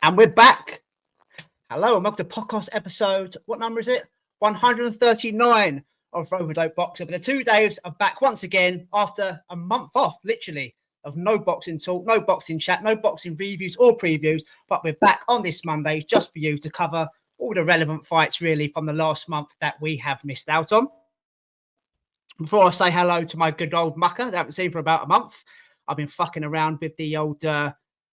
And we're back. Hello, and welcome to podcast episode, what number is it? 139 of Robodope Boxer. But the 2 days are back once again after a month off, literally, of no boxing talk, no boxing chat, no boxing reviews or previews. But we're back on this Monday just for you to cover all the relevant fights, really, from the last month that we have missed out on. Before I say hello to my good old mucker that I haven't seen for about a month, I've been fucking around with the old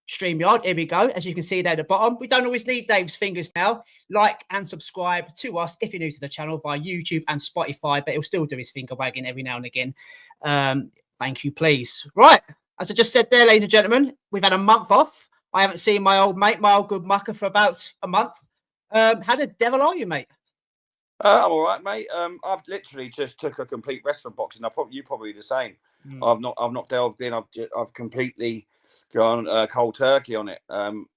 StreamYard. Here we go. As you can see there at the bottom, we don't always need Dave's fingers now. Like and subscribe to us if you're new to the channel via YouTube and Spotify, but he'll still do his finger wagging every now and again. Thank you, please. Right. As I just said there, ladies and gentlemen, we've had a month off. I haven't seen my old mate, my old good mucker, for about a month. How the devil are you, mate? I'm all right, mate. I've literally just took a complete rest from boxing. You probably the same. I've not delved in. I've completely gone cold turkey on it. And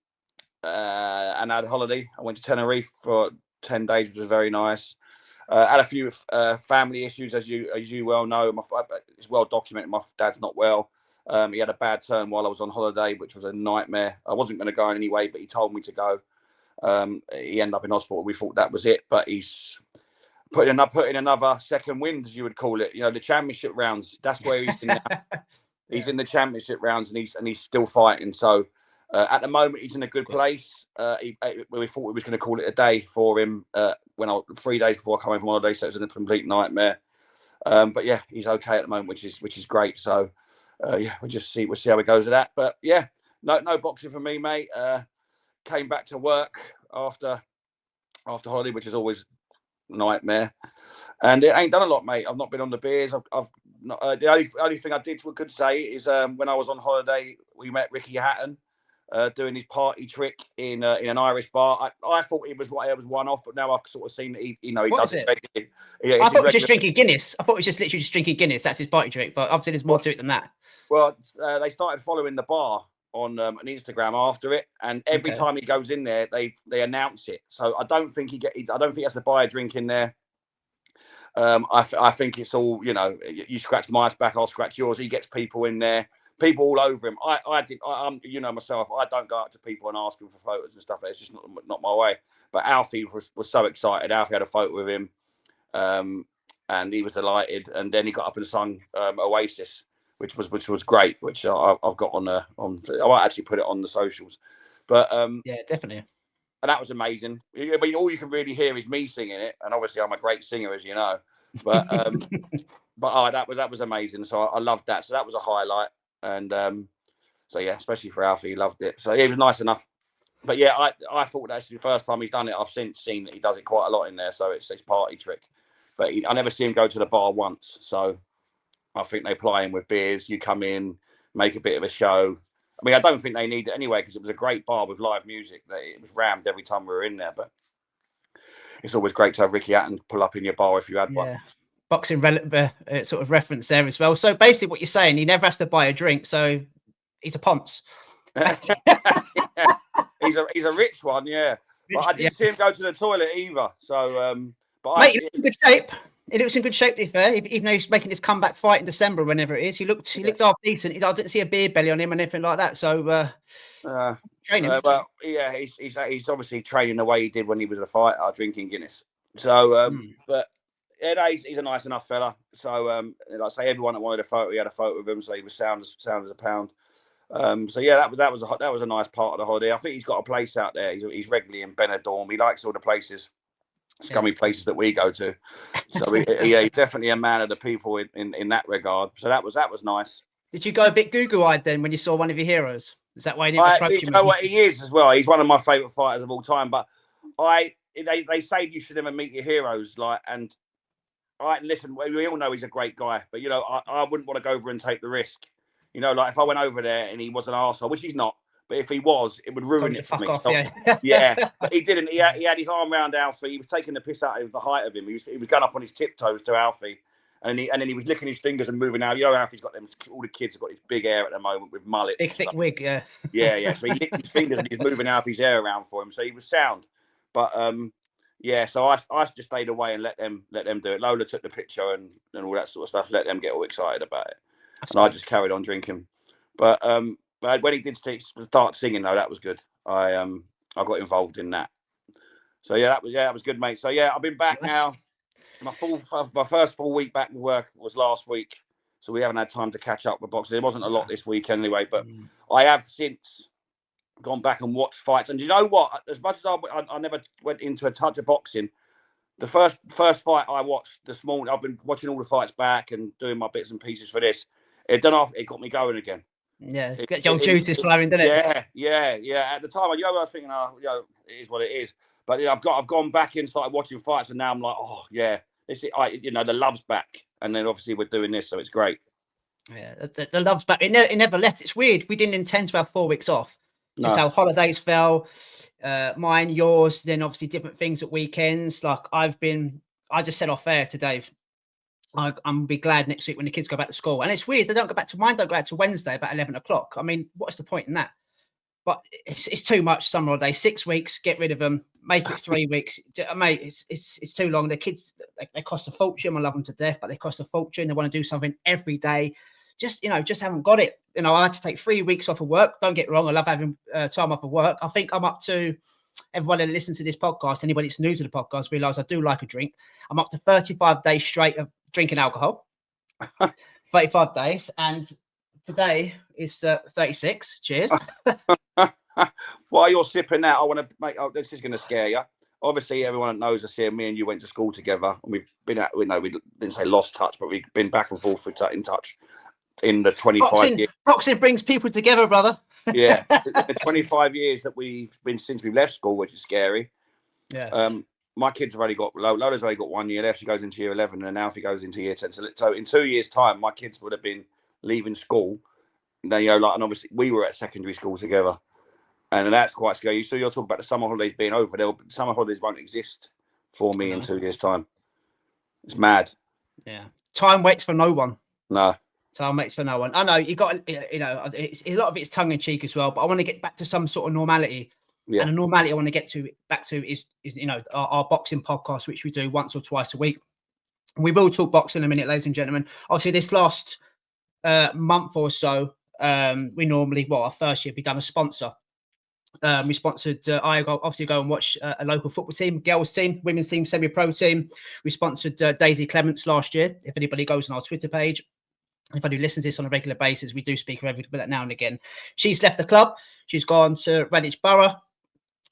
I had a holiday. I went to Tenerife for 10 days, which was very nice. Had a few family issues, as you well know. It's well documented. My dad's not well. He had a bad turn while I was on holiday, which was a nightmare. I wasn't going to go anyway, but he told me to go. He ended up in hospital. We thought that was it, but he's put in another second wind, as you would call it. You know, the championship rounds. That's where he's in now. He's in the championship rounds, and he's still fighting. So at the moment, he's in a good place. We thought we was going to call it a day for him 3 days before I come home from holiday. So it was a complete nightmare. But yeah, he's okay at the moment, which is great. So yeah, we'll see how it goes with that. But yeah, no boxing for me, mate. Came back to work after holiday, which is always a nightmare, and it ain't done a lot, mate. I've not been on the beers. I've not, the only thing I could say is when I was on holiday, we met Ricky Hatton doing his party trick in an Irish bar. I thought it was one off, but now I've sort of seen that he does it regularly. I thought it was just drinking Guinness. I thought it was just literally just drinking Guinness. That's his party trick, but obviously there's more to it than that. Well, they started following the bar on an Instagram after it, and every time he goes in there, they announce it. So I don't think he has to buy a drink in there. I think it's all, you scratch my back, I'll scratch yours. He gets people in there, people all over him. I'm myself, I don't go up to people and ask them for photos and stuff. It's just not my way. But Alfie was so excited. Alfie had a photo with him, and he was delighted. And then he got up and sung Oasis, which was great, which I've got on I might actually put it on the socials. But yeah, definitely. And that was amazing. I mean, all you can really hear is me singing it, and obviously I'm a great singer, as you know. But that was amazing. So I loved that. So that was a highlight, and so yeah, especially for Alfie, he loved it. So yeah, it was nice enough. But yeah, I thought that's the first time he's done it. I've since seen that he does it quite a lot in there. So it's his party trick. But I never see him go to the bar once. So I think they ply him with beers. You come in, make a bit of a show. I mean, I don't think they need it anyway, because it was a great bar with live music. It was rammed every time we were in there. But it's always great to have Ricky Hatton pull up in your bar if you had one. Boxing sort of reference there as well. So basically what you're saying, he never has to buy a drink. So he's a ponce. He's a rich one, yeah. But I didn't see him go to the toilet either. So, mate, in good shape. He looks in good shape, to be fair. Even though he's making his comeback fight in December, whenever it is, he looked half decent. I didn't see a beer belly on him or anything like that. So, training. Well, yeah, he's obviously training the way he did when he was a fighter, drinking Guinness. So, but yeah, he's a nice enough fella. So, like I say, everyone that wanted a photo, he had a photo with him. So he was sound as a pound. So yeah, that was a nice part of the holiday. I think he's got a place out there. He's regularly in Benidorm. He likes all the places. Scummy places that we go to, so he's definitely a man of the people in that regard. So that was nice. Did you go a bit Google-eyed then when you saw one of your heroes? Is that why you didn't approach him? You know what, he is as well. He's one of my favourite fighters of all time. But they say you should never meet your heroes. Listen, we all know he's a great guy, but I wouldn't want to go over and take the risk. Like if I went over there and he was an arsehole, which he's not. But if he was, it would ruin it for me. Yeah, but he didn't. He had his arm around Alfie. He was taking the piss out of the height of him. He was going up on his tiptoes to Alfie, and then he was licking his fingers and moving out. Alfie's got them. All the kids have got his big hair at the moment with mullets. Big thick wig, yeah. Yeah. So he licked his fingers and he was moving Alfie's hair around for him. So he was sound. But yeah. So I just stayed away and let them do it. Lola took the picture and all that sort of stuff. Let them get all excited about it, and I just carried on drinking. But when he did start singing, though, that was good. I I got involved in that. So that was good, mate. So I've been back now. My first full week back with work was last week, so we haven't had time to catch up with boxing. There wasn't a lot this week anyway, but I have since gone back and watched fights. And you know what? As much as I never went into a touch of boxing, the first fight I watched this morning, I've been watching all the fights back and doing my bits and pieces for this. It got me going again. Yeah, gets your juices flowing, doesn't it? Yeah. At the time, I was thinking, it is what it is. But I've gone back and started watching fights, and now I'm like, oh yeah, the love's back. And then obviously we're doing this, so it's great. Yeah, the love's back. It never left. It's weird. We didn't intend to have 4 weeks off. Just how holidays fell, mine, yours, then obviously different things at weekends. Like I just said off air to Dave, I'm be glad next week when the kids go back to school. And it's weird, mine don't go back to Wednesday about 11 o'clock. I mean, what's the point in that? But it's too much summer holiday. 6 weeks, get rid of them, make it 3 weeks. Mate, it's too long. The kids, they cost a fortune. I love them to death, but they cost a fortune. They want to do something every day. Just haven't got it. I had to take 3 weeks off of work. Don't get me wrong. I love having time off of work. I think I'm up to, everybody that listens to this podcast, anybody that's new to the podcast, realize I do like a drink. I'm up to 35 days straight of drinking alcohol. 35 days. And today is 36. Cheers. While you're sipping that, I want to make, this is going to scare you. Obviously, everyone knows us here. Me and you went to school together, and we've been we didn't say lost touch, but we've been back and forth in touch in the 25 years. Boxing brings people together, brother. Yeah, the 25 years that we've been since we left school, which is scary. Yeah. My kids have only got, Lola's only got 1 year left. She goes into year 11, and now if he goes into year 10. So in 2 years' time, my kids would have been leaving school. And obviously we were at secondary school together. And that's quite scary. So you're talking about the summer holidays being over. Summer holidays won't exist for me in 2 years' time. It's mad. Yeah. Time waits for no one. No. Time waits for no one. I know you got, it's a lot of it's tongue in cheek as well, but I want to get back to some sort of normality. Yeah. And the normality I want to get back to is our boxing podcast, which we do once or twice a week. We will talk boxing in a minute, ladies and gentlemen. Obviously, this last month or so, we normally, our first year, we've done a sponsor. We sponsored, I obviously go and watch a local football team, girls team, women's team, semi-pro team. We sponsored Daisy Clements last year. If anybody goes on our Twitter page, if anybody listens to this on a regular basis, we do speak of every now and again. She's left the club. She's gone to Redditch Borough.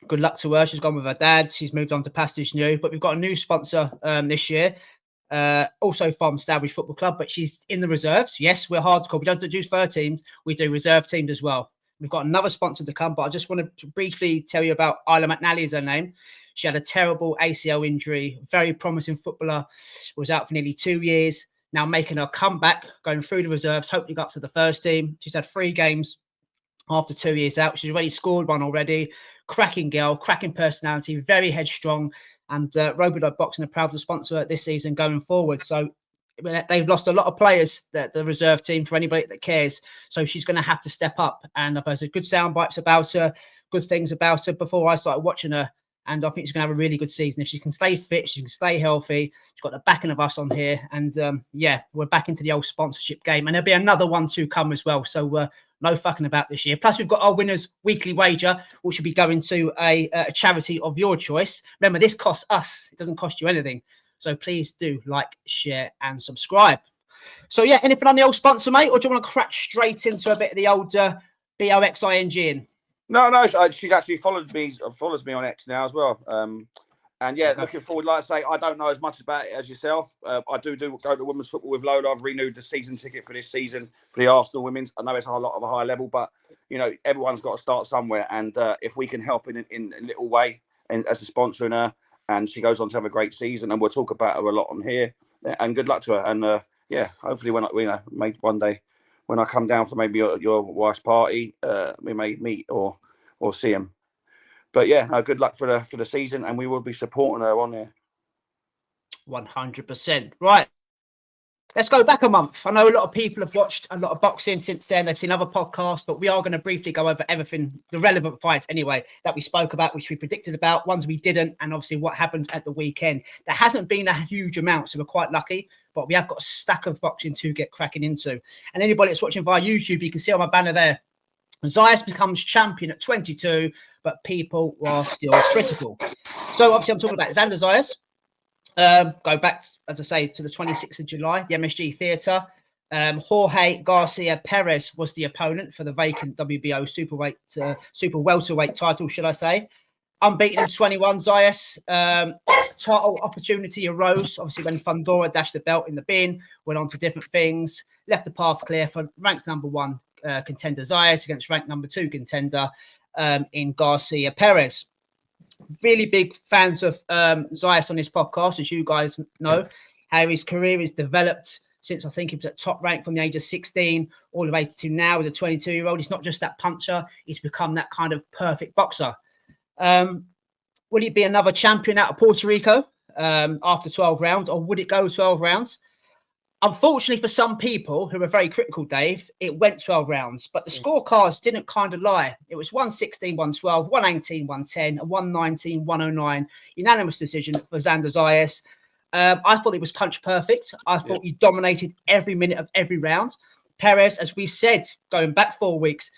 Good luck to her. She's gone with her dad. She's moved on to Pastures New. But we've got a new sponsor this year, also from Stourbridge Football Club, but she's in the reserves. Yes, we're hardcore. We don't do first teams. We do reserve teams as well. We've got another sponsor to come, but I just want to briefly tell you about Isla McNally is her name. She had a terrible ACL injury, very promising footballer, was out for nearly 2 years, now making her comeback, going through the reserves, hopefully got to the first team. She's had 3 games after 2 years out. She's already scored one already. Cracking girl, cracking personality, very headstrong. And Robodog Boxing are proud to sponsor her this season going forward. So they've lost a lot of players, the reserve team, for anybody that cares. So she's going to have to step up. And I've heard good sound bites about her, good things about her before I started watching her. And I think she's going to have a really good season. If she can stay fit, she can stay healthy. She's got the backing of us on here. And we're back into the old sponsorship game. And there'll be another one to come as well. So no fucking about this year. Plus, we've got our winners' weekly wager, which will be going to a charity of your choice. Remember, this costs us. It doesn't cost you anything. So please do like, share, and subscribe. So, anything on the old sponsor, mate? Or do you want to crack straight into a bit of the old BOXING? No, she's actually follows me on X now as well. Looking forward. Like I say, I don't know as much about it as yourself. I do go to women's football with Lola. I've renewed the season ticket for this season for the Arsenal women's. I know it's a lot of a high level, but everyone's got to start somewhere. And if we can help in a little way, and as a sponsor in her, and she goes on to have a great season, and we'll talk about her a lot on here. And good luck to her. And hopefully when maybe one day when I come down for maybe your wife's party, we may meet or see him. But good luck for the season, and we will be supporting her on there. 100%. Right. Let's go back a month. I know a lot of people have watched a lot of boxing since then. They've seen other podcasts, but we are going to briefly go over everything, the relevant fights anyway, that we spoke about, which we predicted about, ones we didn't, and obviously what happened at the weekend. There hasn't been a huge amount, so we're quite lucky, but we have got a stack of boxing to get cracking into. And anybody that's watching via YouTube, you can see on my banner there, Zayas becomes champion at 22 but people were still critical. So obviously I'm talking about Xander Zayas. Go back, as I say, to the 26th of July, the MSG Theatre. Jorge Garcia Perez was the opponent for the vacant WBO super welterweight title, should I say. Unbeaten in 21, Zayas. Title opportunity arose, obviously, when Fundora dashed the belt in the bin, went on to different things, left the path clear for ranked number 1 contender Zayas against ranked number 2 contender in Garcia Perez. Really big fans of Zayas on this podcast, as you guys know, how his career is developed since I think he was at top rank from the age of 16 all the way to now as a 22-year-old. He's not just that puncher, he's become that kind of perfect boxer. Will he be another champion out of Puerto Rico after 12 rounds, or would it go 12 rounds? Unfortunately, for some people who are very critical, Dave, it went 12 rounds, but the scorecards didn't kind of lie. It was 116, 112, 118, 110, and 119, 109. Unanimous decision for Xander Zayas. I thought it was punch perfect. I thought he dominated every minute of every round. Perez, as we said, going back 4 weeks,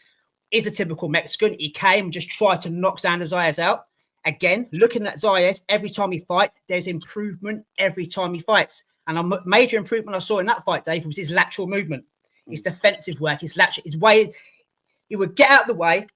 is a typical Mexican. He came and just tried to knock Xander Zayas out. Again, looking at Zayas, every time he fights, there's improvement every time he fights. And a major improvement I saw in that fight, Dave, was his lateral movement, his defensive work, his way. He would get out of the way.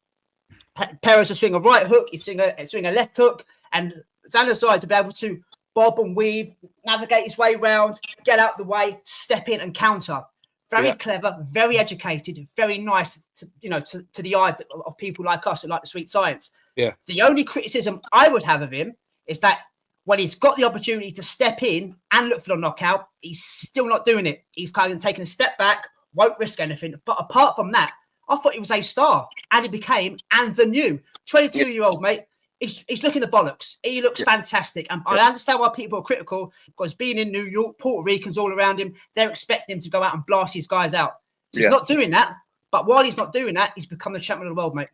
Perez would swing a right hook, he'd swing a left hook, and Xander Zayas would be able to bob and weave, navigate his way around, get out of the way, step in and counter. Very clever, very educated, very nice to the eye of people like us who like the sweet science. Yeah. The only criticism I would have of him is that when he's got the opportunity to step in and look for the knockout, he's still not doing it. He's kind of taking a step back, won't risk anything. But apart from that, I thought he was a star, and he became the new 22-year-old mate. He's looking the bollocks. He looks fantastic. And I understand why people are critical, because being in New York, Puerto Ricans all around him, they're expecting him to go out and blast these guys out. He's not doing that. But while he's not doing that, he's become the champion of the world, mate.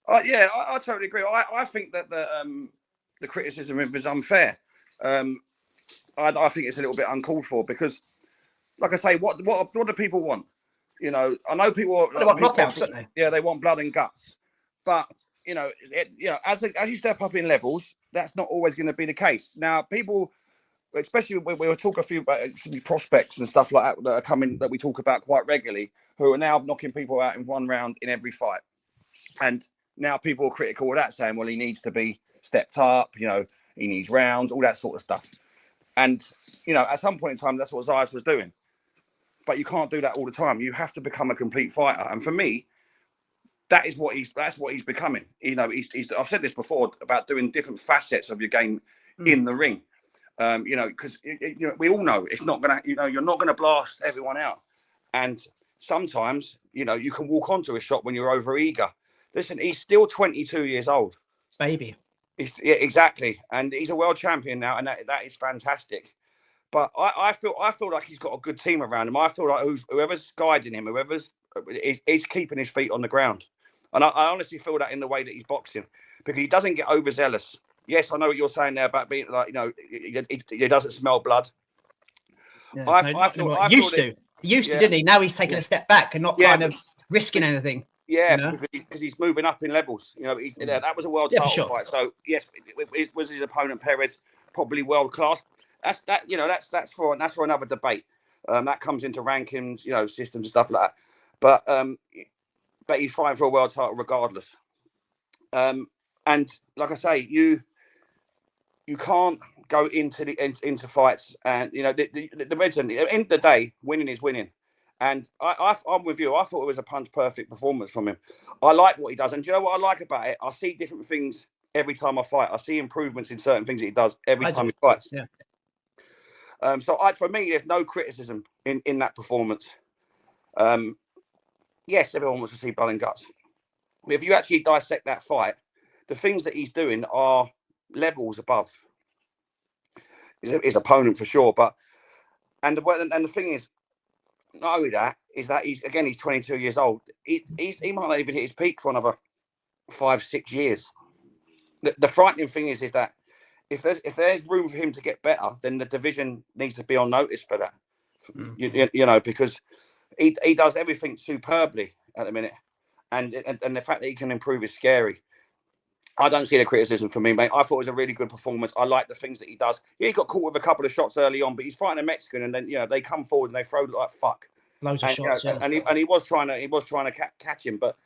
I totally agree. I think that the criticism is unfair. I think it's a little bit uncalled for, because, like I say, what do people want? You know, I know people. They want knockouts, don't they? Yeah, they want blood and guts. But as you step up in levels, that's not always going to be the case. Now, people, especially we were talking a few about prospects and stuff like that are coming, that we talk about quite regularly, who are now knocking people out in 1 round in every fight, and now people are critical of that, saying, well, he needs to be stepped up, he needs rounds, all that sort of stuff. And, at some point in time, that's what Zayas was doing. But you can't do that all the time. You have to become a complete fighter. And for me, that's what he's becoming. I've said this before about doing different facets of your game in the ring. Because we all know it's not gonna, you're not gonna blast everyone out. And sometimes, you can walk onto a shot when you're over eager. Listen, he's still 22 years old. Baby. Exactly. And he's a world champion now, and that is fantastic. But I feel like he's got a good team around him. I feel like whoever's guiding him, is keeping his feet on the ground. And I honestly feel that in the way that he's boxing, because he doesn't get overzealous. Yes, I know what you're saying there about being like, he doesn't smell blood. Yeah, he used to, didn't he? Now he's taking a step back and not kind of risking anything. Yeah, because he's moving up in levels. That was a world title fight. So yes, it was his opponent Perez probably world class. That's for another debate. That comes into rankings, systems and stuff like that. But he's fighting for a world title regardless. And like I say, you can't go into fights and the reason, at the end of the day, winning is winning. And I'm with you. I thought it was a punch perfect performance from him. I like what he does. And do you know what I like about it? I see different things every time I fight. I see improvements in certain things that he does every time he fights. Yeah. For me, there's no criticism in that performance. Yes, everyone wants to see blood and guts. But if you actually dissect that fight, the things that he's doing are levels above his opponent for sure. And the thing is, not only that, is that he's 22 years old. He might not even hit his peak for another 5-6 years. The frightening thing is that if there's room for him to get better, then the division needs to be on notice for that. Because he does everything superbly at the minute, and the fact that he can improve is scary. I don't see the criticism for me, mate. I thought it was a really good performance. I like the things that he does. Yeah, he got caught with a couple of shots early on, but he's fighting a Mexican, and then they come forward and they throw like fuck. Loads of shots, and he was trying to catch him, but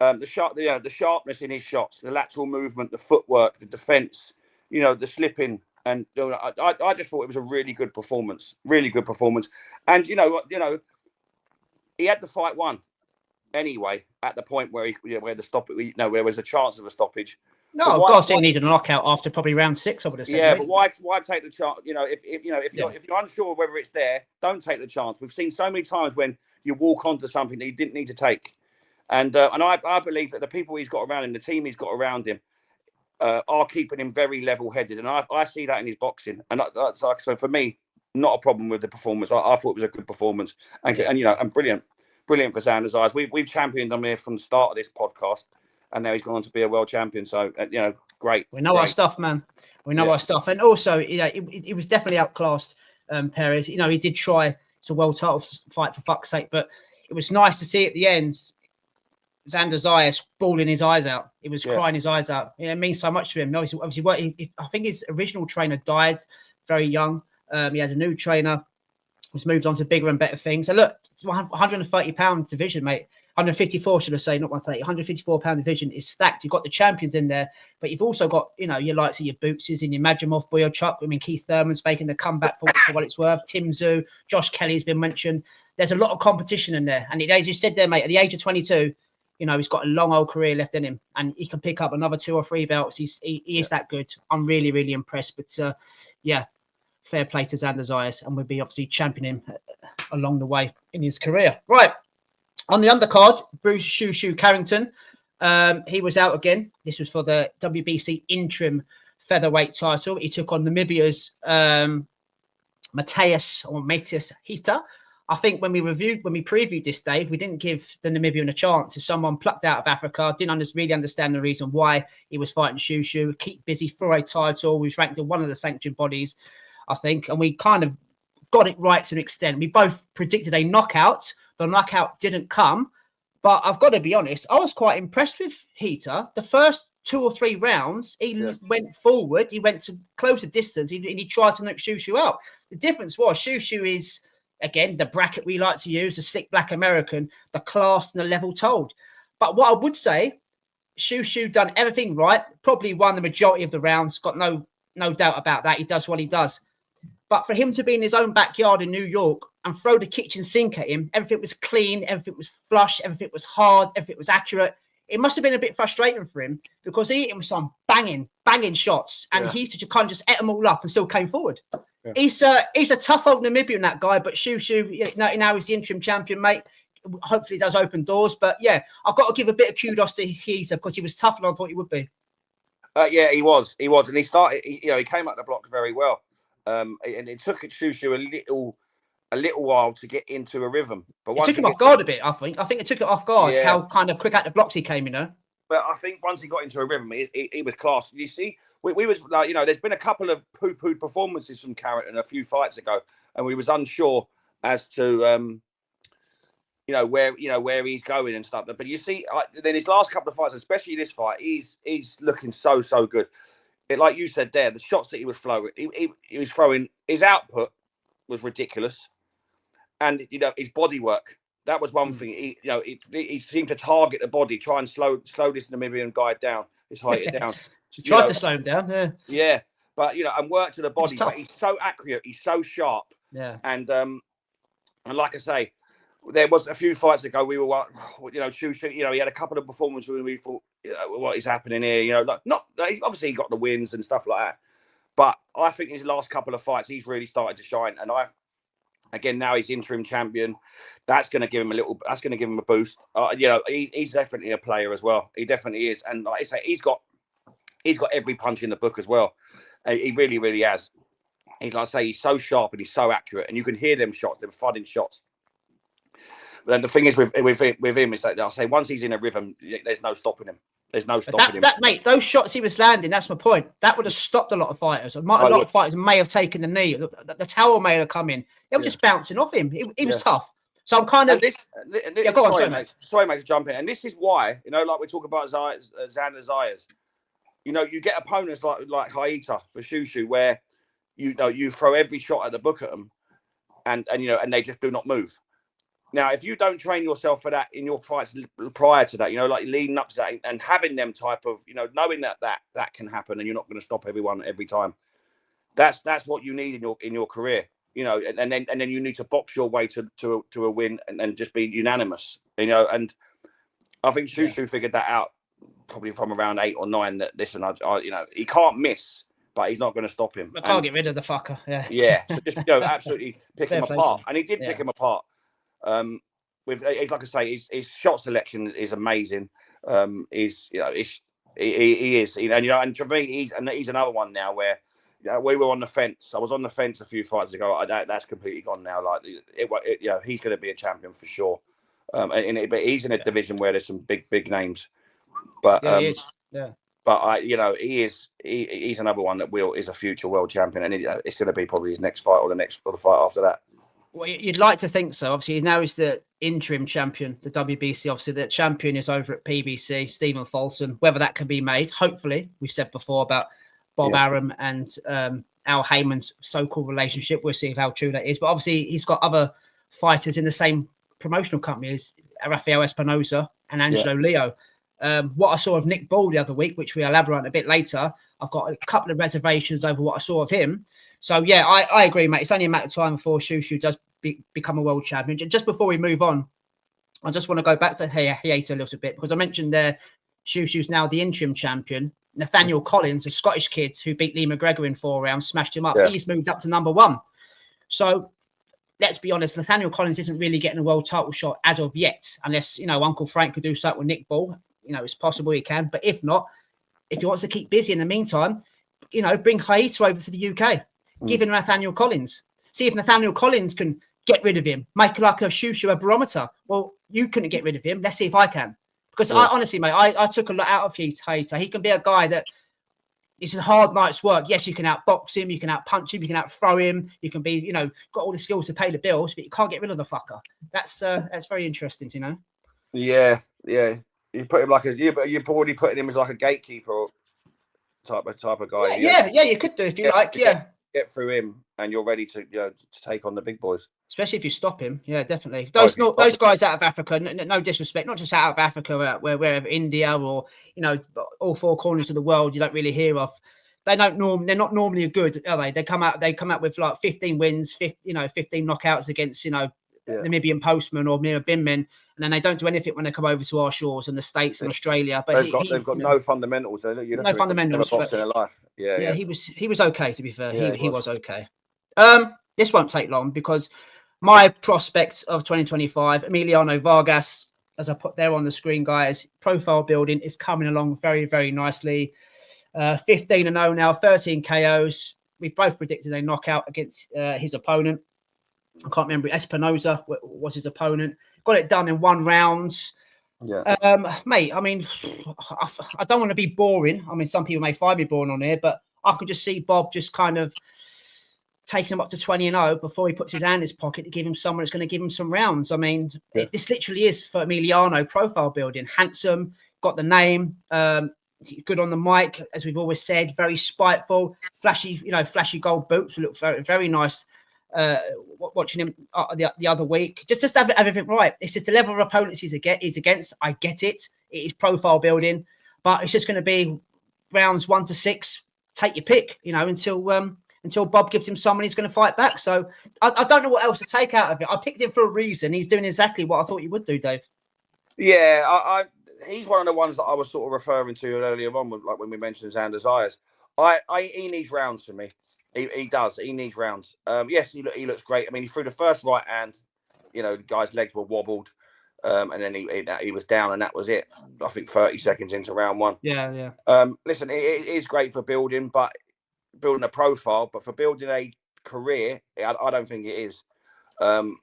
the sharpness in his shots, the lateral movement, the footwork, the defense, the slipping, and I just thought it was a really good performance, And he had the fight won anyway at the point where where there was a chance of a stoppage. No, of course, he needed a knockout after probably round 6. I would have said. Yeah, but why take the chance? If you're unsure whether it's there, don't take the chance. We've seen so many times when you walk onto something that you didn't need to take. And I believe that the people he's got around him, the team he's got around him, are keeping him very level-headed, and I see that in his boxing. And so for me, not a problem with the performance. I thought it was a good performance, and brilliant for Xander Zayas. We've championed him here from the start of this podcast, and now he's gone on to be a world champion. So great. We know our stuff, man. We know our stuff, and also it was definitely outclassed Perez. He did try. It's a world title fight for fuck's sake, but it was nice to see at the end. Xander Zayas bawling his eyes out. He was crying his eyes out. It means so much to him. Obviously, I think his original trainer died very young. He had a new trainer. He's moved on to bigger and better things. And look, it's 130-pound division, mate. 154, should I say, not 130. 154-pound division is stacked. You've got the champions in there, but you've also got, your likes of your Bootses and your Madrimov, Boyachuk. I mean, Keith Thurman's making the comeback for what it's worth. Tim Tszyu, Josh Kelly's been mentioned. There's a lot of competition in there. And as you said there, mate, at the age of 22, he's got a long old career left in him, and he can pick up another 2 or 3 belts. He is that good. I'm really, really impressed. But fair play to Xander Zayas, and we'll be obviously championing him along the way in his career. Right. On the undercard, Shu Shu Carrington. He was out again. This was for the WBC interim featherweight title. He took on Namibia's Matthias Hita. I think when we previewed this, Dave, we didn't give the Namibian a chance. As someone plucked out of Africa, didn't really understand the reason why he was fighting Shu Shu. Keep busy for a title. He was ranked in one of the sanctioned bodies, I think, and we kind of got it right to an extent. We both predicted a knockout. The knockout didn't come, but I've got to be honest, I was quite impressed with Hita. The first 2 or 3 rounds, he went forward. He went to close the distance. He tried to knock Shu Shu out. The difference was Shu Shu is, again, the bracket we like to use, the slick black American, the class and the level told. But what I would say, Shu Shu done everything right, probably won the majority of the rounds, got no doubt about that. He does what he does. But for him to be in his own backyard in New York and throw the kitchen sink at him, everything was clean, everything was flush, everything was hard, everything was accurate. It must have been a bit frustrating for him because he hit him with some banging shots, and he kind of just ate them all up and still came forward. Yeah. He's a tough old Namibian, that guy, but Shu Shu, now he's the interim champion, mate. Hopefully he does open doors. But yeah, I've got to give a bit of kudos to Hita because he was tougher than I thought he would be. Yeah, he was. And he started, he came up the blocks very well. And it took Shu Shu a little while to get into a rhythm. But it took him off guard a bit, I think. I think it took it off guard, how kind of quick at the blocks he came, But I think once he got into a rhythm, he was class. You see, we was like, there's been a couple of poo-pooed performances from Carrington a few fights ago, and we was unsure as to where he's going and stuff. But you see, then his last couple of fights, especially this fight, he's looking so good. Like you said there, the shots that he was throwing, he was throwing. His output was ridiculous, and his body work. That was one thing. He seemed to target the body, try and slow this Namibian guy down, his height down. He tried to slow him down. Yeah, but and work to the body. But he's so accurate. He's so sharp. Yeah. And like I say, there was a few fights ago we were, Shu Shu. He had a couple of performances where we thought, what is happening here? Obviously he got the wins and stuff like that. But I think his last couple of fights, he's really started to shine. And again, now he's interim champion. That's going to give him a boost. He's definitely a player as well. He definitely is. And like I say, he's got every punch in the book as well. He really, really has. He's so sharp and he's so accurate, and you can hear them shots, them thudding shots. But then the thing is with him is that I say once he's in a rhythm, there's no stopping him. There's no stopping him. Mate, those shots he was landing, that's my point. That would have stopped a lot of fighters. A lot of fighters may have taken the knee. The towel may have come in. They were just bouncing off him. He was tough. So I'm kind of... Go on, sorry, mate. Sorry, mate, to jump in. And this is why, like we talk about Xander Zayas. you know, you get opponents like Haita for Shu Shu, where you know you throw every shot at the book at them, and you know, and they just do not move. Now, if you don't train yourself for that in your fights prior to that, you know, like leading up to that and having them type of, you know, knowing that can happen and you're not going to stop everyone every time. That's what you need in your career, you know, and then you need to box your way to a win and just be unanimous, you know. And I think Shu Shu figured that out probably from around 8 or 9. That listen, I you know, he can't miss, but he's not going to stop him. I can't get rid of the fucker. Yeah. So just, you know, absolutely pick him apart, and he did pick him apart. With like I say, his shot selection is amazing. He's, you know, he is, you know, and to me, he's another one now where, you know, we were on the fence. I was on the fence a few fights ago. That's completely gone now. Like you know, he's going to be a champion for sure. But he's in a division where there's some big names. But he is. But you know, he's another one that is a future world champion, and it's going to be probably his next fight or the fight after that. Well, you'd like to think so. Obviously, now he's the interim champion, the WBC. Obviously, the champion is over at PBC, Stephen Folson. Whether that can be made, hopefully, we've said before about Bob Arum and Al Heyman's so-called relationship. We'll see how true that is. But obviously, he's got other fighters in the same promotional company as Rafael Espinosa and Angelo Leo. What I saw of Nick Ball the other week, which we elaborate on a bit later, I've got a couple of reservations over what I saw of him. So, yeah, I agree, mate. It's only a matter of time before Shu Shu does become a world champion. Just before we move on, I just want to go back to Haita a little bit, because I mentioned there Shu Shu's now the interim champion. Nathaniel Collins, a Scottish kid who beat Lee McGregor in 4 rounds, smashed him up. Yeah. He's moved up to number 1. So, let's be honest, Nathaniel Collins isn't really getting a world title shot as of yet, unless, you know, Uncle Frank could do something with Nick Ball. You know, it's possible he can. But if not, if he wants to keep busy in the meantime, you know, bring Haita over to the UK. Give him Nathaniel Collins. See if Nathaniel Collins can get rid of him. Make like a Shu Shu a barometer. Well, you couldn't get rid of him. Let's see if I can. Because I honestly, mate, I took a lot out of Haita. He can be a guy that it's a hard night's work. Yes, you can outbox him, you can outpunch him, you can outthrow him, you can be, you know, got all the skills to pay the bills, but you can't get rid of the fucker. That's very interesting, you know. Yeah. You put him like you're already putting him as like a gatekeeper type of guy. Yeah, you could do if you like. Get through him, and you're ready to, you know, to take on the big boys. Especially if you stop him. Yeah, definitely. Those guys out of Africa, no disrespect, not just out of Africa, wherever India or, you know, all 4 corners of the world you don't really hear of. They're not normally good, are they? They come out with like 15 wins, 15 knockouts against, you know, Namibian postmen or Mira Binmen, and then they don't do anything when they come over to our shores and the States and Australia. But they've got no fundamentals. No fundamentals in their life. Yeah. He was okay, to be fair. Yeah, he was okay. This won't take long, because my prospects of 2025, Emilliano Vargas, as I put there on the screen, guys, profile building is coming along very, very nicely. 15-0 now, 13 KOs. We both predicted a knockout against his opponent. I can't remember. Espinosa was his opponent. Got it done in 1 round. Yeah. Mate, I mean, I don't want to be boring. I mean, some people may find me boring on here, but I could just see Bob just kind of taking him up to 20-0 before he puts his hand in his pocket to give him someone that's going to give him some rounds. I mean, this literally is for Emilliano profile building. Handsome, got the name, good on the mic, as we've always said, very spiteful, flashy gold boots, look very, very nice. Watching him the other week, just have everything right. It's just the level of opponents he's against. I get it. It is profile building, but it's just going to be rounds 1 to 6. Take your pick, you know, until Bob gives him someone he's going to fight back. So I don't know what else to take out of it. I picked him for a reason. He's doing exactly what I thought he would do, Dave. Yeah, he's one of the ones that I was sort of referring to earlier on, like when we mentioned Xander Zayas. He needs rounds for me. He does. He needs rounds. Yes, he looks great. I mean, he threw the first right hand. You know, the guy's legs were wobbled, and then he was down, and that was it. I think 30 seconds into round 1. Yeah. Listen, it is great for building a profile, but for building a career, I don't think it is. I'm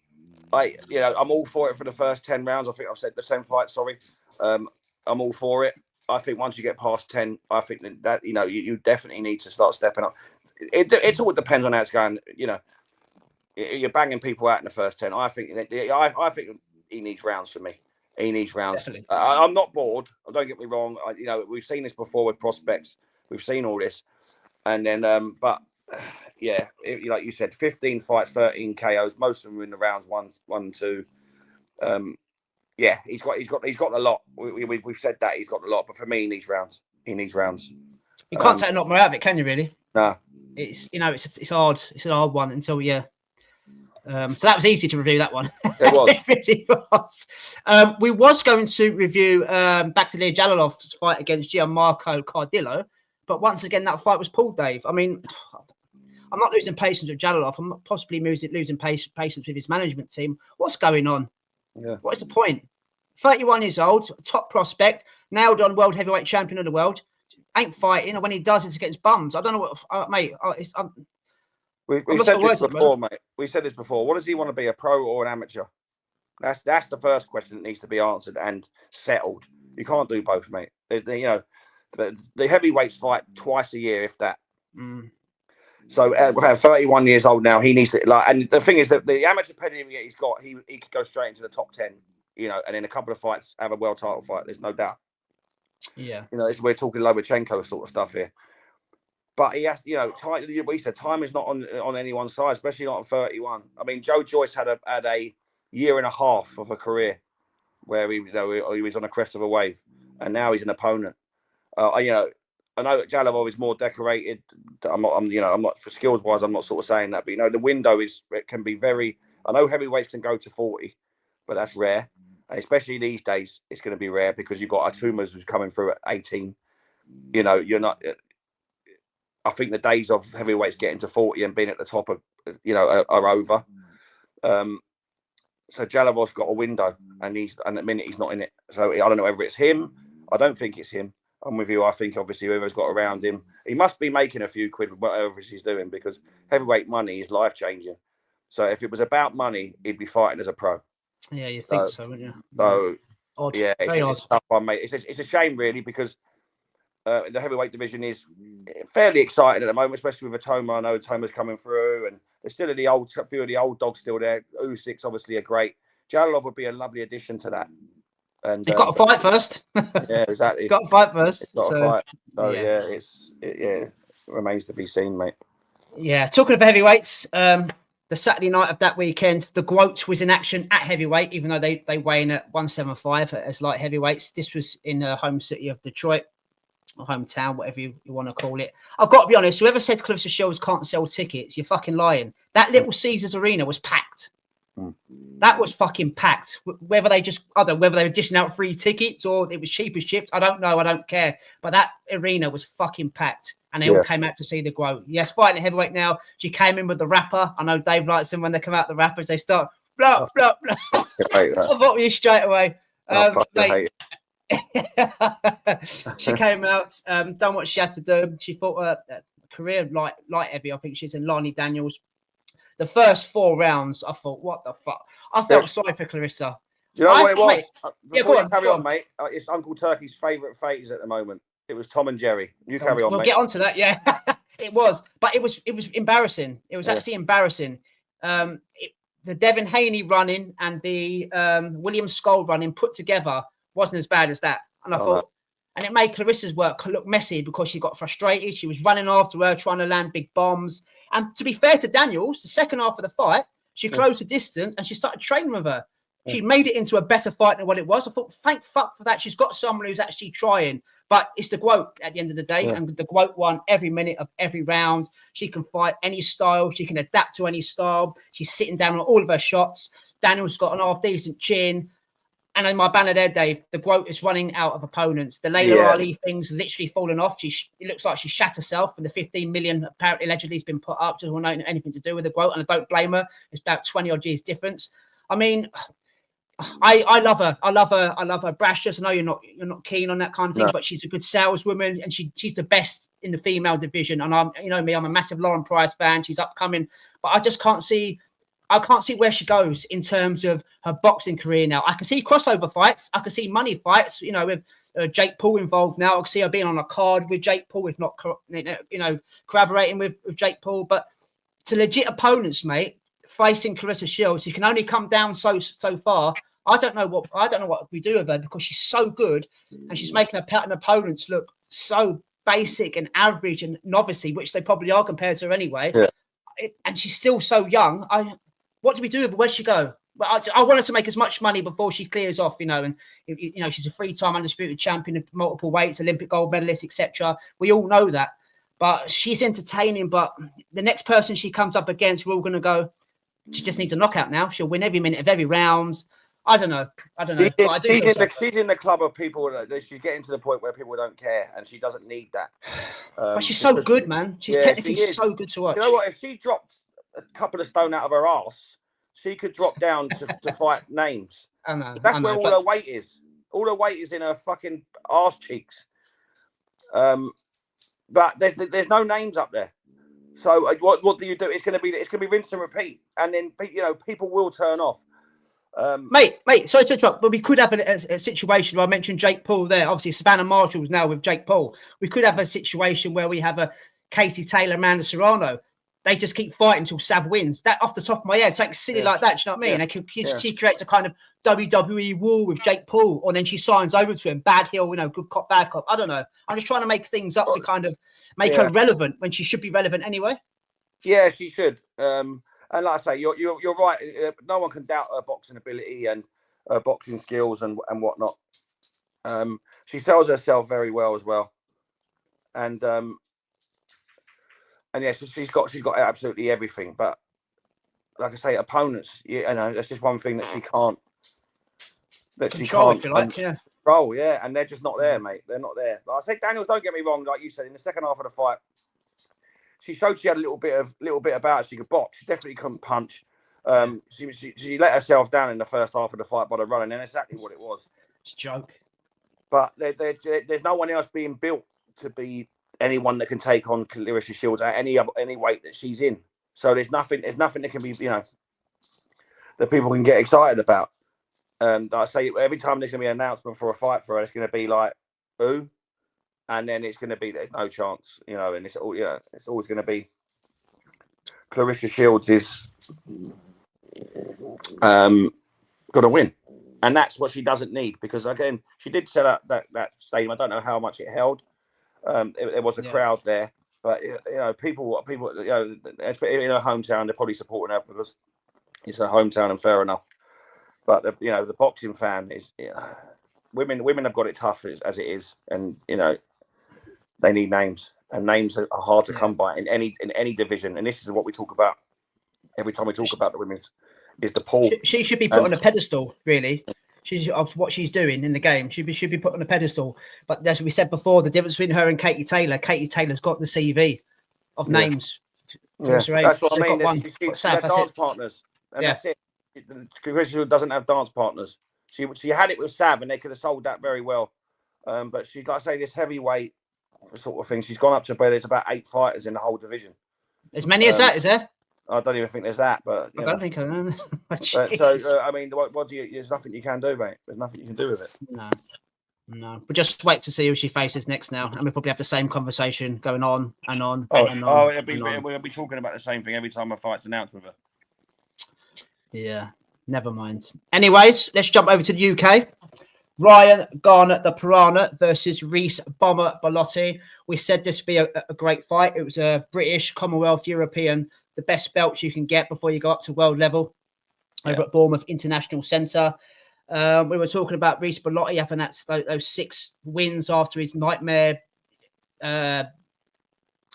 all for it for the first 10 rounds. I think I've said the same fight. Sorry, I'm all for it. I think once you get past 10, I think that you know you definitely need to start stepping up. It all depends on how it's going. You know, you're banging people out in the first 10. I think he needs rounds for me. He needs rounds. Definitely. I'm not bored. Don't get me wrong. We've seen this before with prospects. We've seen all this, and then but yeah, like you said, 15 fights, 13 KOs. Most of them are in the rounds 1, 2. Yeah, he's got a lot. We've said that he's got a lot, but for me, he needs rounds. You can't take a lot more out of it, can you? Really? No. It's it's hard. It's an hard one until so that was easy to review, that one. It was. It really was. We was going to review Bakhtiar Jalolov's fight against Gianmarco Cardillo, but once again, that fight was pulled, Dave. I mean, I'm not losing patience with Jalolov. I'm possibly losing patience with his management team. What's going on? Yeah. What is the point? 31 years old, top prospect, nailed on world heavyweight champion of the world, ain't fighting, and when he does, it's against bums. I don't know what, mate. We've said this before, mate. We said this before. What does he want to be, a pro or an amateur? That's the first question that needs to be answered and settled. You can't do both, mate. The heavyweights fight twice a year, if that. So at 31 years old now, he needs to and the thing is that the amateur pedigree he's got, he could go straight into the top 10, and in a couple of fights have a world title fight. There's no doubt. Yeah. We're talking Lomachenko sort of stuff here. But he has, we said time is not on anyone's side, especially not at 31. I mean, Joe Joyce had a year and a half of a career where he was on a crest of a wave, and now he's an opponent. I know that Jalolov is more decorated. I'm not for skills wise. I'm not sort of saying that, but the window can be very. I know heavyweights can go to 40, but that's rare, and especially these days. It's going to be rare because you've got Itumas who's coming through at 18. You're not. I think the days of heavyweights getting to 40 and being at the top are over. So Jalolov's got a window, and at the minute he's not in it. So I don't know whether it's him. I don't think it's him. I'm with you. I think obviously whoever's got around him, he must be making a few quid with whatever he's doing, because heavyweight money is life changing. So if it was about money, he'd be fighting as a pro. Yeah, you think so, wouldn't you? So odd. Yeah, it's a tough one, mate. It's a shame really, because the heavyweight division is fairly exciting at the moment, especially with Itauma. I know Itauma's coming through, and there's still a few of the old dogs still there. Usyk's obviously a great. Jalolov would be a lovely addition to that. And you've got to fight first. Yeah, exactly. Got to fight first. Got to fight. So it remains to be seen, mate. Yeah, talking of heavyweights, the Saturday night of that weekend, the GWOAT was in action at heavyweight, even though they weigh in at 175 as light heavyweights. This was in the home city of Detroit, or hometown, whatever you want to call it. I've got to be honest, whoever said Claressa Shields can't sell tickets, you're fucking lying. That Little Caesars Arena was packed. That was fucking packed. Whether they were dishing out free tickets or it was cheap as chips, I don't know. I don't care. But that arena was fucking packed, and they all came out to see the GWOAT. Yes, fighting at heavyweight now. She came in with the rapper. I know Dave likes them when they come out the rappers. They start blah blah blah. I thought you straight away. She came out, done what she had to do. She fought a career light heavy. I think she's in Lonnie Daniels. The first 4 rounds, I thought, what the fuck? I felt sorry for Claressa. Do you know what it was? Before you carry on, mate. It's Uncle Turkey's favourite fates at the moment. It was Tom and Jerry. You carry on, mate. We'll get on to that, yeah. It was. But it was embarrassing. It was actually embarrassing. The Devin Haney running and the William Skull running put together wasn't as bad as that. And I thought, and it made Claressa's work look messy because she got frustrated. She was running after her, trying to land big bombs. And to be fair to Daniels, the second half of the fight, she closed the distance and she started training with her. She made it into a better fight than what it was. I thought, thank fuck for that. She's got someone who's actually trying. But it's the GWOAT at the end of the day. And the GWOAT won every minute of every round. She can fight any style. She can adapt to any style. She's sitting down on all of her shots. Daniels got an half-decent chin. And in my banner there, Dave, the GWOAT is running out of opponents. The Layla Ali thing's literally fallen off. It looks like she shat herself, and the 15 million apparently allegedly has been put up. Doesn't want anything to do with the GWOAT, and I don't blame her. It's about 20 odd years difference. I mean, I love her. I love her brashness. I know you're not keen on that kind of thing, but she's a good saleswoman, and she's the best in the female division. And I'm a massive Lauren Price fan. She's upcoming, but I just can't see. I can't see where she goes in terms of her boxing career now. I can see crossover fights. I can see money fights, with Jake Paul involved now. I can see her being on a card with Jake Paul, if not, collaborating with Jake Paul. But to legit opponents, mate, facing Claressa Shields, you can only come down so far. I don't know what we do with her because she's so good and she's making her opponents look so basic and average and novice, which they probably are compared to her anyway. Yeah. And she's still so young. What do we do with her? Where'd she go? But I want her to make as much money before she clears off, and she's a 3-time undisputed champion of multiple weights, Olympic gold medalist, etc. We all know that, but she's entertaining. But the next person she comes up against, we're all going to go, she just needs a knockout now. She'll win every minute of every round. I don't know. She's in the club of people that she's getting to the point where people don't care, and she doesn't need that. But she's so good, man. She's technically so good to watch. You know what? If she dropped a couple of stone out of her ass, she could drop down to fight names. I know. That's where all her weight is. All her weight is in her fucking arse cheeks. But there's no names up there. So what do you do? It's going to be rinse and repeat, and then people will turn off. Mate, sorry to interrupt, but we could have a situation where I mentioned Jake Paul there. Obviously, Savannah Marshall's now with Jake Paul. We could have a situation where we have a Katie Taylor, Amanda Serrano. They just keep fighting until Sav wins. That off the top of my head, something silly like that. Do you know what I mean? And she creates a kind of WWE war with Jake Paul, and then she signs over to him. Bad heel, good cop, bad cop. I don't know. I'm just trying to make things up to kind of make her relevant when she should be relevant anyway. Yeah, she should. And like I say, you're right. No one can doubt her boxing ability and her boxing skills and whatnot. She sells herself very well as well, and yes, she's got absolutely everything. But like I say, opponents, that's just one thing that she can't. Control, if you like, control, and they're just not there, mate. They're not there. Like I say, Daniels, don't get me wrong. Like you said, in the second half of the fight, she showed she had a little bit about her. She could box. She definitely couldn't punch. She let herself down in the first half of the fight by the running, and exactly what it was. It's a joke. But there's no one else being built to be anyone that can take on Claressa Shields at any weight that she's in. So there's nothing that can be that people can get excited about. Like I say, every time there's gonna be an announcement for a fight for her, it's gonna be like, who? And then it's going to be there's no chance, and it's always going to be Claressa Shields is going to win, and that's what she doesn't need, because again she did set up that stadium. I don't know how much it held. There was a crowd there, but people in her hometown, they're probably supporting her because it's her hometown, and fair enough. But the boxing fan is women have got it tough as it is, and they need names, and names are hard to come by in any division. And this is what we talk about every time we talk about the women's, is the pool. She should be put on a pedestal, really. Of what she's doing in the game. She should be put on a pedestal. But as we said before, the difference between her and Katie Taylor's got the CV of names. Yeah, that's what I mean. She's dance partners, and that's it. Claressa doesn't have dance partners. She had it with Sav, and they could have sold that very well. But she, like I say, this heavyweight sort of thing, she's gone up to where there's about 8 fighters in the whole division. As many as that, is there? I don't even think there's that, but I don't think I know. I mean, what do you? There's nothing you can do, mate. There's nothing you can do with it. No. But just wait to see who she faces next now, and we'll probably have the same conversation going on and on. We'll be talking about the same thing every time a fight's announced with her. Yeah, never mind. Anyways, let's jump over to the UK. Ryan Garner, the Piranha, versus Reese Bomber Bellotti. We said this would be a great fight. It was a British, Commonwealth, European, the best belts you can get before you go up to world level over at Bournemouth International Centre. We were talking about Reese Bellotti having those 6 wins after his nightmare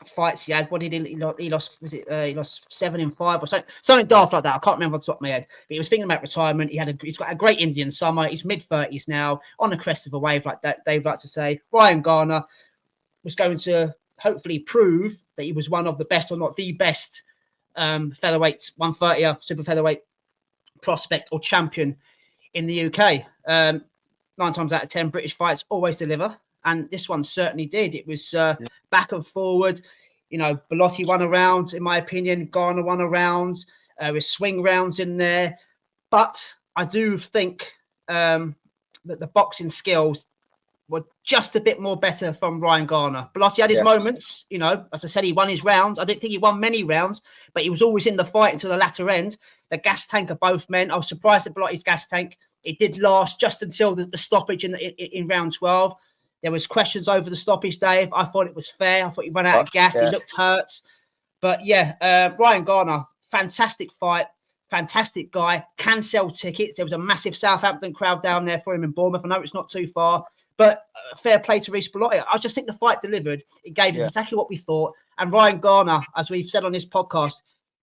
fights he had. What did he lost? Was it he lost 7 in 5 or something daft like that? I can't remember off the top of my head. But he was thinking about retirement. He's got a great Indian summer. He's mid-30s now, on the crest of a wave, like that Dave likes to say. Ryan Garner was going to hopefully prove that he was one of the best, or not the best, featherweight 130 super featherweight prospect or champion in the UK. 9 times out of 10 British fights always deliver. And this one certainly did. It was back and forward. Bellotti won a round, in my opinion. Garner won a round. With swing rounds in there. But I do think that the boxing skills were just a bit more better from Ryan Garner. Bellotti had his moments. As I said, he won his rounds. I didn't think he won many rounds, but he was always in the fight until the latter end. The gas tank of both men. I was surprised at Bellotti's gas tank. It did last just until the stoppage in round 12. There was questions over the stoppage, Dave. I thought it was fair. I thought he ran out of gas. He looked hurt. But yeah, Ryan Garner, fantastic fight. Fantastic guy. Can sell tickets. There was a massive Southampton crowd down there for him in Bournemouth. I know it's not too far. But fair play to Reece Bellotti. I just think the fight delivered. It gave us exactly what we thought. And Ryan Garner, as we've said on this podcast,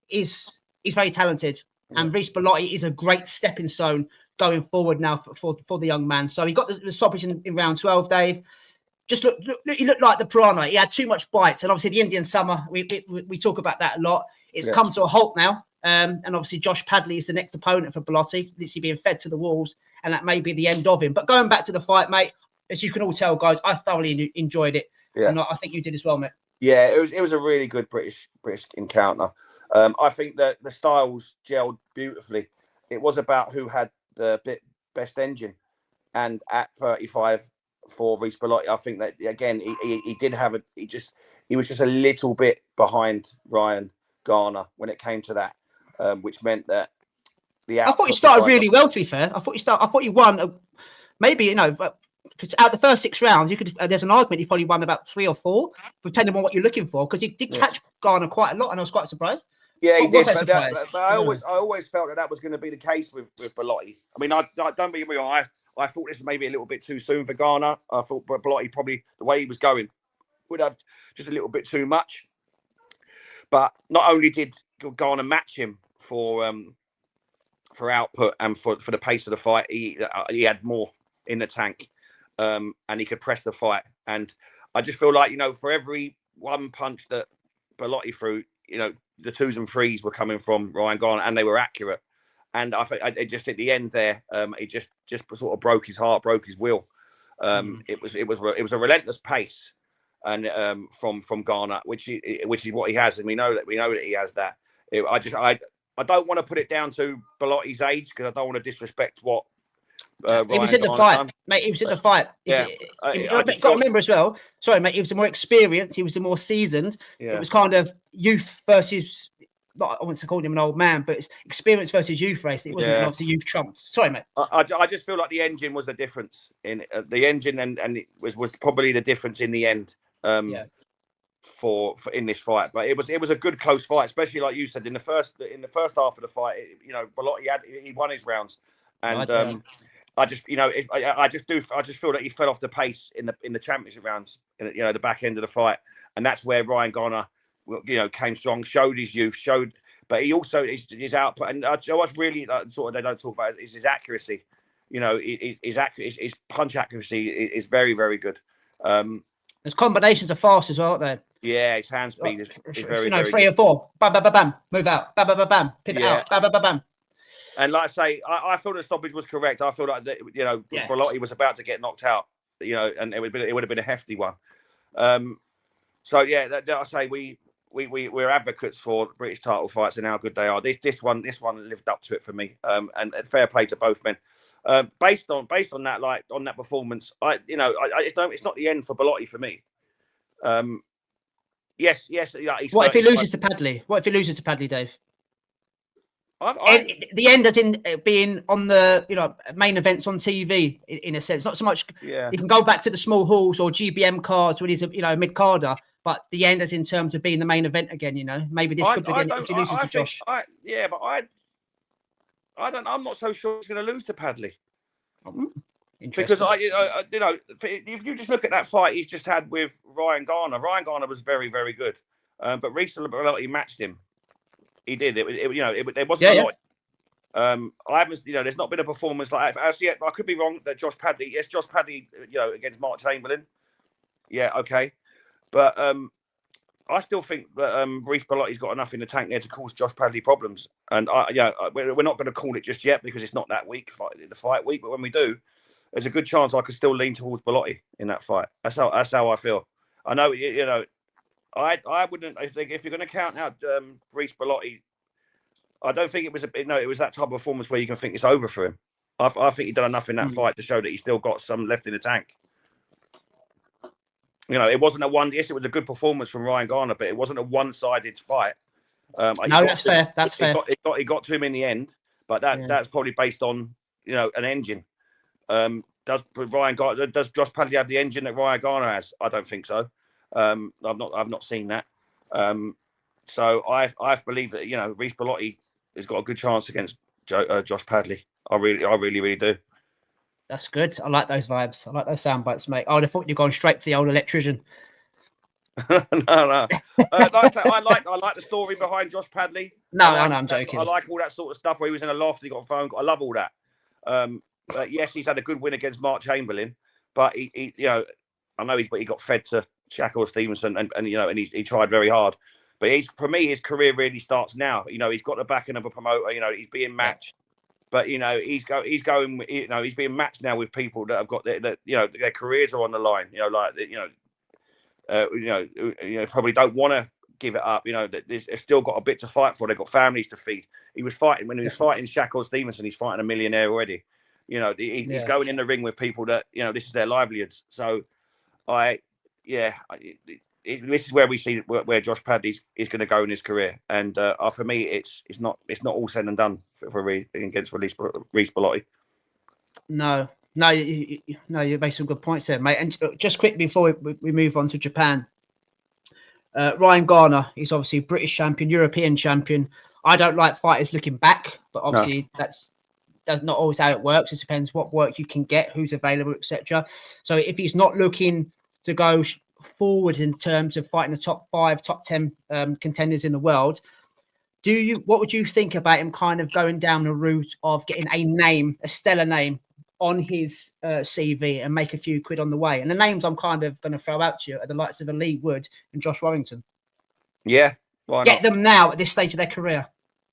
is very talented. Yeah. And Reece Bellotti is a great stepping stone going forward now for the young man. So he got the stoppage in round 12, Dave. Just look, he looked like the piranha. He had too much bites. And obviously the Indian summer, we talk about that a lot. It's come to a halt now. And obviously Josh Padley is the next opponent for Bellotti, literally being fed to the wolves. And that may be the end of him. But going back to the fight, mate, as you can all tell, guys, I thoroughly enjoyed it. Yeah. And I think you did as well, mate. Yeah, it was a really good British encounter. I think that the styles gelled beautifully. It was about who had the best engine, and at 35 for Reece Bellotti, I think that again he was just a little bit behind Ryan Garner when it came to that, which meant that I thought he started really well. To be fair, I thought he won. Maybe but out the first 6 rounds, you could. There's an argument he probably won about 3 or 4, depending on what you're looking for, because he did catch Garner quite a lot, and I was quite surprised. Yeah, he did. But I always felt that was going to be the case with Bellotti. I mean, I don't get me wrong. I thought this was maybe a little bit too soon for Garner. I thought Bellotti probably the way he was going would have just a little bit too much. But not only did Garner match him for output and for the pace of the fight, he had more in the tank, and he could press the fight. And I just feel like for every one punch that Bellotti threw, the 2s and 3s were coming from Ryan Garner, and they were accurate. And I think it just at the end there, it just sort of broke his heart, broke his will. It was a relentless pace, and from Garner, which is what he has, and we know that he has that. I don't want to put it down to Bellotti's age, because I don't want to disrespect what. He was in the fight, mate. He was in the fight. Yeah, got to remember as well. Sorry, mate. He was the more experienced. He was the more seasoned. Yeah. It was kind of youth versus. Not, I wouldn't call him an old man, but it's experience versus youth race. It wasn't obviously youth trumps. Sorry, mate. I just feel like the engine was the difference in the engine, and it was probably the difference in the end. For in this fight, but it was a good close fight, especially like you said in the first half of the fight. Bellotti he won his rounds, and I just feel that he fell off the pace in the championship rounds, the back end of the fight, and that's where Ryan Garner, came strong, showed his youth, but he also his output, and what's really sort of they don't talk about is his accuracy. His punch accuracy is very, very good. His combinations are fast as well, aren't they? Yeah, his hand speed is very, very 3 or 4, bam, bam, bam, bam, move out, bam, bam, bam, bam, pivot out, bam, bam, bam, bam. And like I say, I thought the stoppage was correct. I feel like Bellotti was about to get knocked out, and it would have been a hefty one. So yeah, I say we're advocates for British title fights and how good they are. This one lived up to it for me. And fair play to both men. Based on that, like on that performance, it's not the end for Bellotti for me. Yes. What if he loses to Padley? Dave? The end as in being on the main events on TV in a sense, not so much. Yeah. You can go back to the small halls or GBM cards when he's a mid carder, but the end as in terms of being the main event again. Maybe this could be the end if he loses to Josh. I'm not so sure he's going to lose to Padley. Because if you just look at that fight he's just had with Ryan Garner was very, very good, but Reece Bellotti matched him. He did. There wasn't a lot. I haven't. There's not been a performance like that. Actually, I could be wrong. That Josh Padley. Yes, Josh Padley. Against Mark Chamberlain. Yeah. Okay. But I still think that Reece Bellotti's got enough in the tank there to cause Josh Padley problems. And we're not going to call it just yet because it's not that week, the fight week. But when we do, there's a good chance I could still lean towards Bellotti in that fight. That's how I feel. I know. I wouldn't. I think if you're going to count out Reece Bellotti, I don't think it was it was that type of performance where you can think it's over for him. I think he done enough in that fight to show that he's still got some left in the tank. It wasn't a one. Yes, it was a good performance from Ryan Garner, but it wasn't a one-sided fight. No, that's fair. That's fair. He got to him in the end, but that's probably based on an engine. Does Josh Padley have the engine that Ryan Garner has? I don't think so. I've not seen that. So I believe that Reece Bellotti has got a good chance against Josh Padley. I really do. That's good. I like those vibes. I like those sound bites, mate. I would have thought you'd gone straight for the old electrician. No. I like the story behind Josh Padley. No, I'm joking. I like all that sort of stuff where he was in a loft, he got a phone call. I love all that. But yes, he's had a good win against Mark Chamberlain, but he I know he got fed to Shakur Stevenson, and he tried very hard. But for me, his career really starts now. He's got the backing of a promoter. He's being matched, but he's being matched now with people that have got their careers are on the line. Probably don't want to give it up. They've still got a bit to fight for. They've got families to feed. He was fighting when he was fighting Shakur Stevenson. He's fighting a millionaire already. He's going in the ring with people that this is their livelihoods. So, this is where we see where Josh Padley is going to go in his career. And for me, it's not all said and done against Reece Bellotti. No, you made some good points there, mate. And just quickly before we move on to Japan, Ryan Garner is obviously British champion, European champion. I don't like fighters looking back, but obviously that's not always how it works. It depends what work you can get, who's available, etc. So if he's not looking to go forward in terms of fighting the top 5, top 10 contenders in the world, what would you think about him kind of going down the route of getting a stellar name on his CV and make a few quid on the way? And the names I'm kind of going to throw out to you are the likes of Lee Wood and Josh Warrington. Yeah, why get them now at this stage of their career.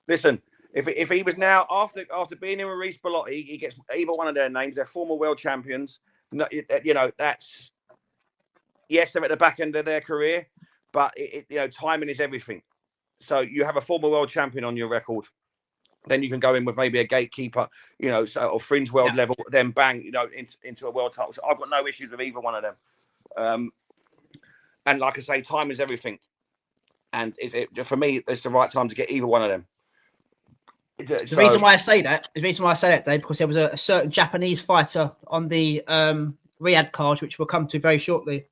Listen, if he was now after being in with Reece Bellotti, he gets either one of their names. They're former world champions. That's yes, they're at the back end of their career, but timing is everything. So you have a former world champion on your record. Then you can go in with maybe a gatekeeper, or fringe world level, then bang, into a world title. So I've got no issues with either one of them. And like I say, time is everything. And for me, it's the right time to get either one of them. The reason why I say that, Dave, because there was a certain Japanese fighter on the Riyadh card, which we'll come to very shortly.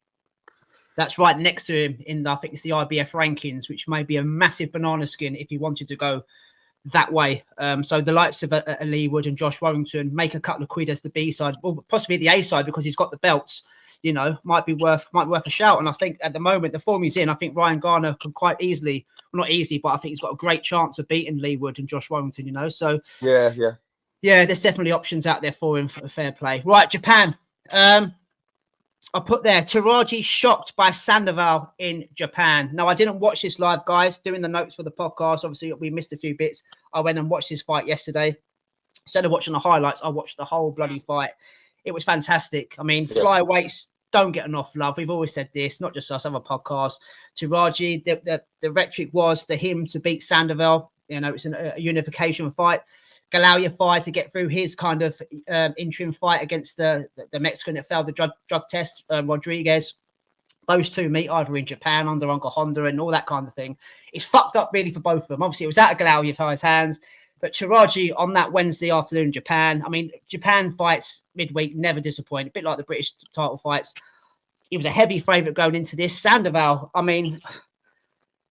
That's right next to him I think it's the IBF rankings, which may be a massive banana skin if he wanted to go that way. So the likes of Lee Wood and Josh Warrington make a couple of quid as the B side, or possibly the A side because he's got the belts. Might be worth a shout. And I think at the moment the form he's in, I think Ryan Garner can quite easily, well, not easy, but I think he's got a great chance of beating Lee Wood and Josh Warrington. So yeah, there's definitely options out there for him for fair play. Right, Japan. I put there, Teraji shocked by Sandoval in Japan. Now, I didn't watch this live, guys. Doing the notes for the podcast, obviously, we missed a few bits. I went and watched this fight yesterday. Instead of watching the highlights, I watched the whole bloody fight. It was fantastic. I mean, flyweights don't get enough love. We've always said this, not just us, other podcasts. Teraji, the rhetoric was for him to beat Sandoval. It's a unification fight. Galauya fight to get through his kind of interim fight against the Mexican that failed the drug test, Rodriguez. Those two meet either in Japan under Uncle Honda and all that kind of thing. It's fucked up really for both of them. Obviously, it was out of Galauya's hands, but Teraji on that Wednesday afternoon in Japan. I mean, Japan fights midweek never disappoint. A bit like the British title fights. He was a heavy favourite going into this. Sandoval, I mean,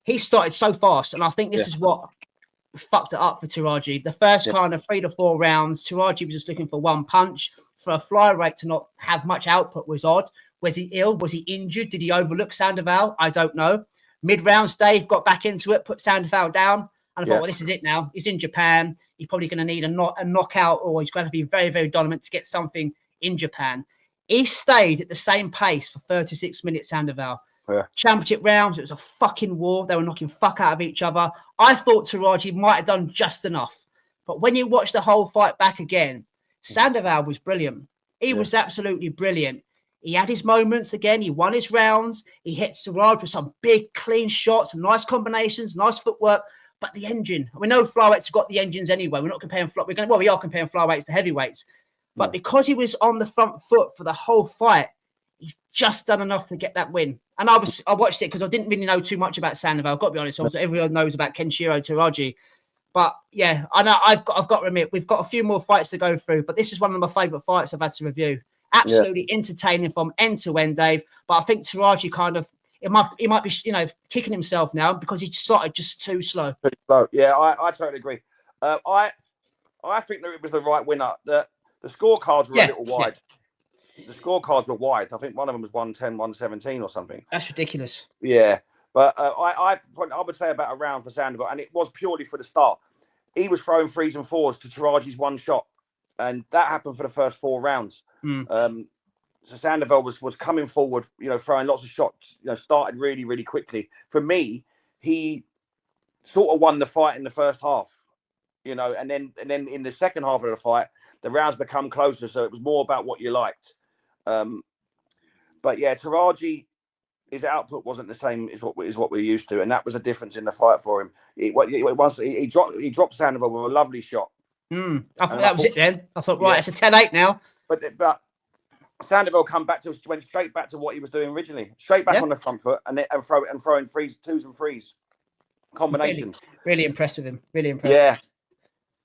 he started so fast, and I think this is what fucked it up for Teraji. The first kind of 3 to 4 rounds, Teraji was just looking for one punch. For a flyweight to not have much output was odd. Was he ill? Was he injured? Did he overlook Sandoval? I don't know. Mid-rounds, Dave got back into it, put Sandoval down. And I thought, well, this is it now. He's in Japan. He's probably going to need a knockout, or he's going to be very, very dominant to get something in Japan. He stayed at the same pace for 36 minutes, Sandoval. Championship rounds, it was a fucking war. They were knocking fuck out of each other. I thought Teraji might have done just enough. But when you watch the whole fight back again, Sandoval was brilliant. He was absolutely brilliant. He had his moments again. He won his rounds. He hit Teraji with some big, clean shots, some nice combinations, nice footwork. But the engine, we know flyweights have got the engines anyway. We're not comparing we are comparing flyweights to heavyweights. But because he was on the front foot for the whole fight, he's just done enough to get that win. And I watched it because I didn't really know too much about Sandoval. I've got to be honest. Everyone knows about Kenshiro Teraji. But yeah, I know I've got to admit we've got a few more fights to go through, but this is one of my favourite fights I've had to review. Absolutely entertaining from end to end, Dave. But I think Teraji he might be kicking himself now because he started just too slow. Pretty slow. Yeah, I totally agree. I think that it was the right winner. The scorecards were a little wide. Yeah. The scorecards were wide. I think one of them was 110, 117 or something. That's ridiculous. Yeah. But I would say about a round for Sandoval, and it was purely for the start. He was throwing 3s and 4s to Teraji's 1 shot, and that happened for the first 4 rounds. So Sandoval was coming forward, throwing lots of shots. Started really, really quickly. For me, he sort of won the fight in the first half. And then in the second half of the fight, the rounds become closer, so it was more about what you liked. But yeah, Teraji, his output wasn't the same as what we're used to, and that was a difference in the fight for him. He dropped Sandoval with a lovely shot. I thought that was it then. I thought, right, it's a 10-8 now. But Sandoval went straight back to what he was doing originally, straight back on the front foot, and throwing 2s and 3s combinations. Really impressed with him. Really impressed.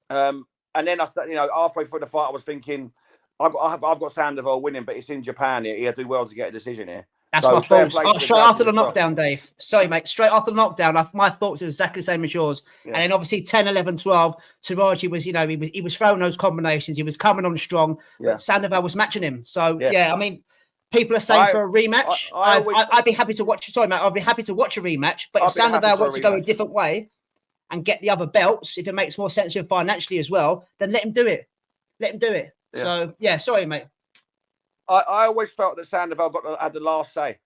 Yeah. And then halfway through the fight, I was thinking, I've got Sandoval winning, but it's in Japan here. He'll do well to get a decision here. That's my thoughts. Straight after the knockdown, Dave. Sorry, mate. Straight after the knockdown, my thoughts were exactly the same as yours. Yeah. And then obviously 10, 11, 12, Teraji was, he was throwing those combinations. He was coming on strong. Yeah. But Sandoval was matching him. So, I mean, people are saying for a rematch. I'd be happy to watch. Sorry, mate. I'd be happy to watch a rematch. But if Sandoval wants to go a different way and get the other belts, if it makes more sense to him financially as well, then let him do it. Let him do it. Yeah. So, sorry, mate. I always felt that Sandoval had the last say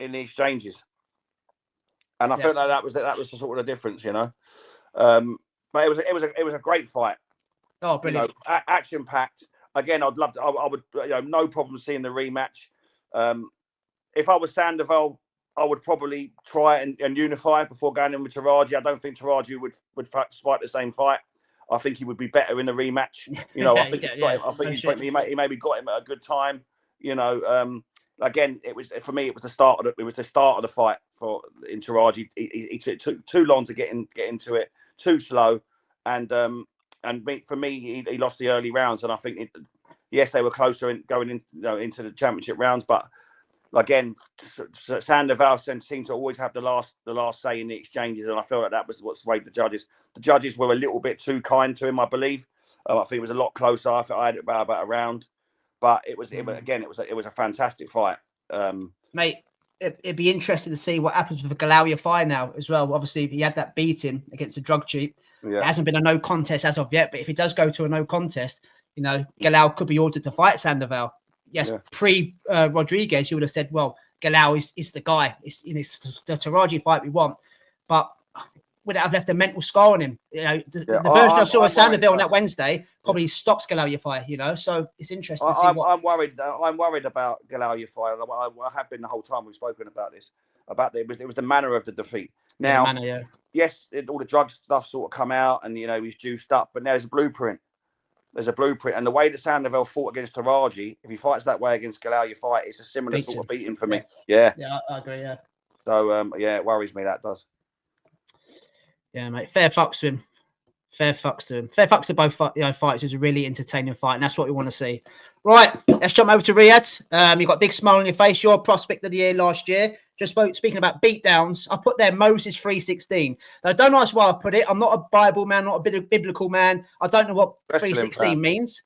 in the exchanges, and I felt like that was the sort of the difference, But it was a great fight. Oh, brilliant! Action packed. Again, I'd love to. I would, no problem seeing the rematch. If I was Sandoval, I would probably try and unify before going in with Teraji. I don't think Teraji would fight the same fight. I think he would be better in the rematch. I think he maybe got him at a good time. Again, it was for me. It was the start of the fight in Teraji. He took too long to get into it, too slow, and for me, he lost the early rounds. And I think they were closer going into the championship rounds, but again, Sandoval seemed to always have the last say in the exchanges, and I feel like that was what swayed the judges. The judges were a little bit too kind to him, I believe. I think it was a lot closer. I had it about a round. But it was a fantastic fight. Mate, it'd be interesting to see what happens with the Galawia fight now as well. Obviously, he had that beating against the drug cheat. Yeah. It hasn't been a no contest as of yet, but if it does go to a no contest, Galal could be ordered to fight Sandoval. Yes, pre Rodriguez, you would have said, well, Galal is the guy. It's the Teraji fight we want. But would it have left a mental scar on him? The version I saw of Sandoval on that Wednesday probably stops Galawia fight. So it's interesting. I'm worried. I'm worried about Galawia fight. I have been the whole time we've spoken about this. It was the manner of the defeat. Now, yes, all the drug stuff sort of come out, and he's juiced up. But now there's a blueprint. And the way that Sandoval fought against Teraji, if he fights that way against Galawia fight, it's a similar sort of beating for me. Yeah, I agree. Yeah. So it worries me. That does. Yeah, mate. Fair fucks to him. Fair fucks to both fights. It was a really entertaining fight, and that's what we want to see. Right, let's jump over to Riyadh. You've got a big smile on your face. You're a prospect of the year last year. Just speaking about beatdowns, I put there Moses 316. Now, don't ask why I put it. I'm not a Bible man, not a biblical man. I don't know what 316 means.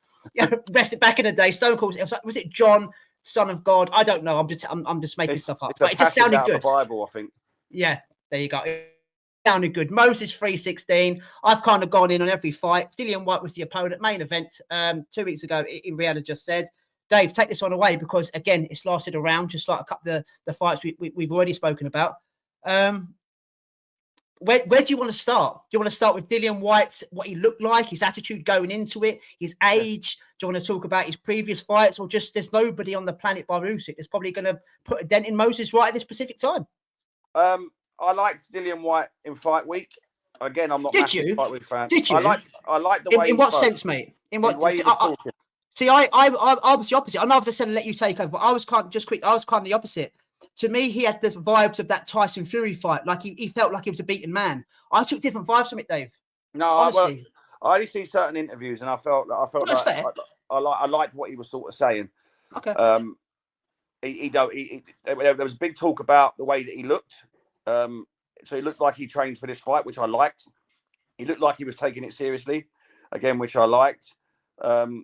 Rest it back in the day. Stone Cold. Was it John, Son of God? I don't know. I'm just making stuff up. But it just sounded good. The Bible, I think. Yeah, there you go. Sounded good. Moses 316. I've kind of gone in on every fight. Dillian Whyte was the opponent. Main event 2 weeks ago in Riyadh. Just said, Dave, take this one away because again, it's lasted around just like a couple of the fights we've already spoken about. Where do you want to start? Do you want to start with Dillian Whyte, what he looked like, his attitude going into it, his age? Do you want to talk about his previous fights, or just there's nobody on the planet by Usyk that's probably going to put a dent in Moses right at this specific time? I liked Dillian Whyte in fight week. Again, I'm not a massive fight week fan. Did you? I like the way. In what sense, mate? In what way? See, I was the opposite. I know I said let you take over, but I was kind of the opposite. To me, he had the vibes of that Tyson Fury fight. Like he felt like he was a beaten man. I took different vibes from it, Dave. No, honestly. I only see certain interviews, and I felt That's like fair. I liked what he was sort of saying. Okay. There was big talk about the way that he looked. So he looked like he trained for this fight, which I liked. He looked like he was taking it seriously, again, which I liked. The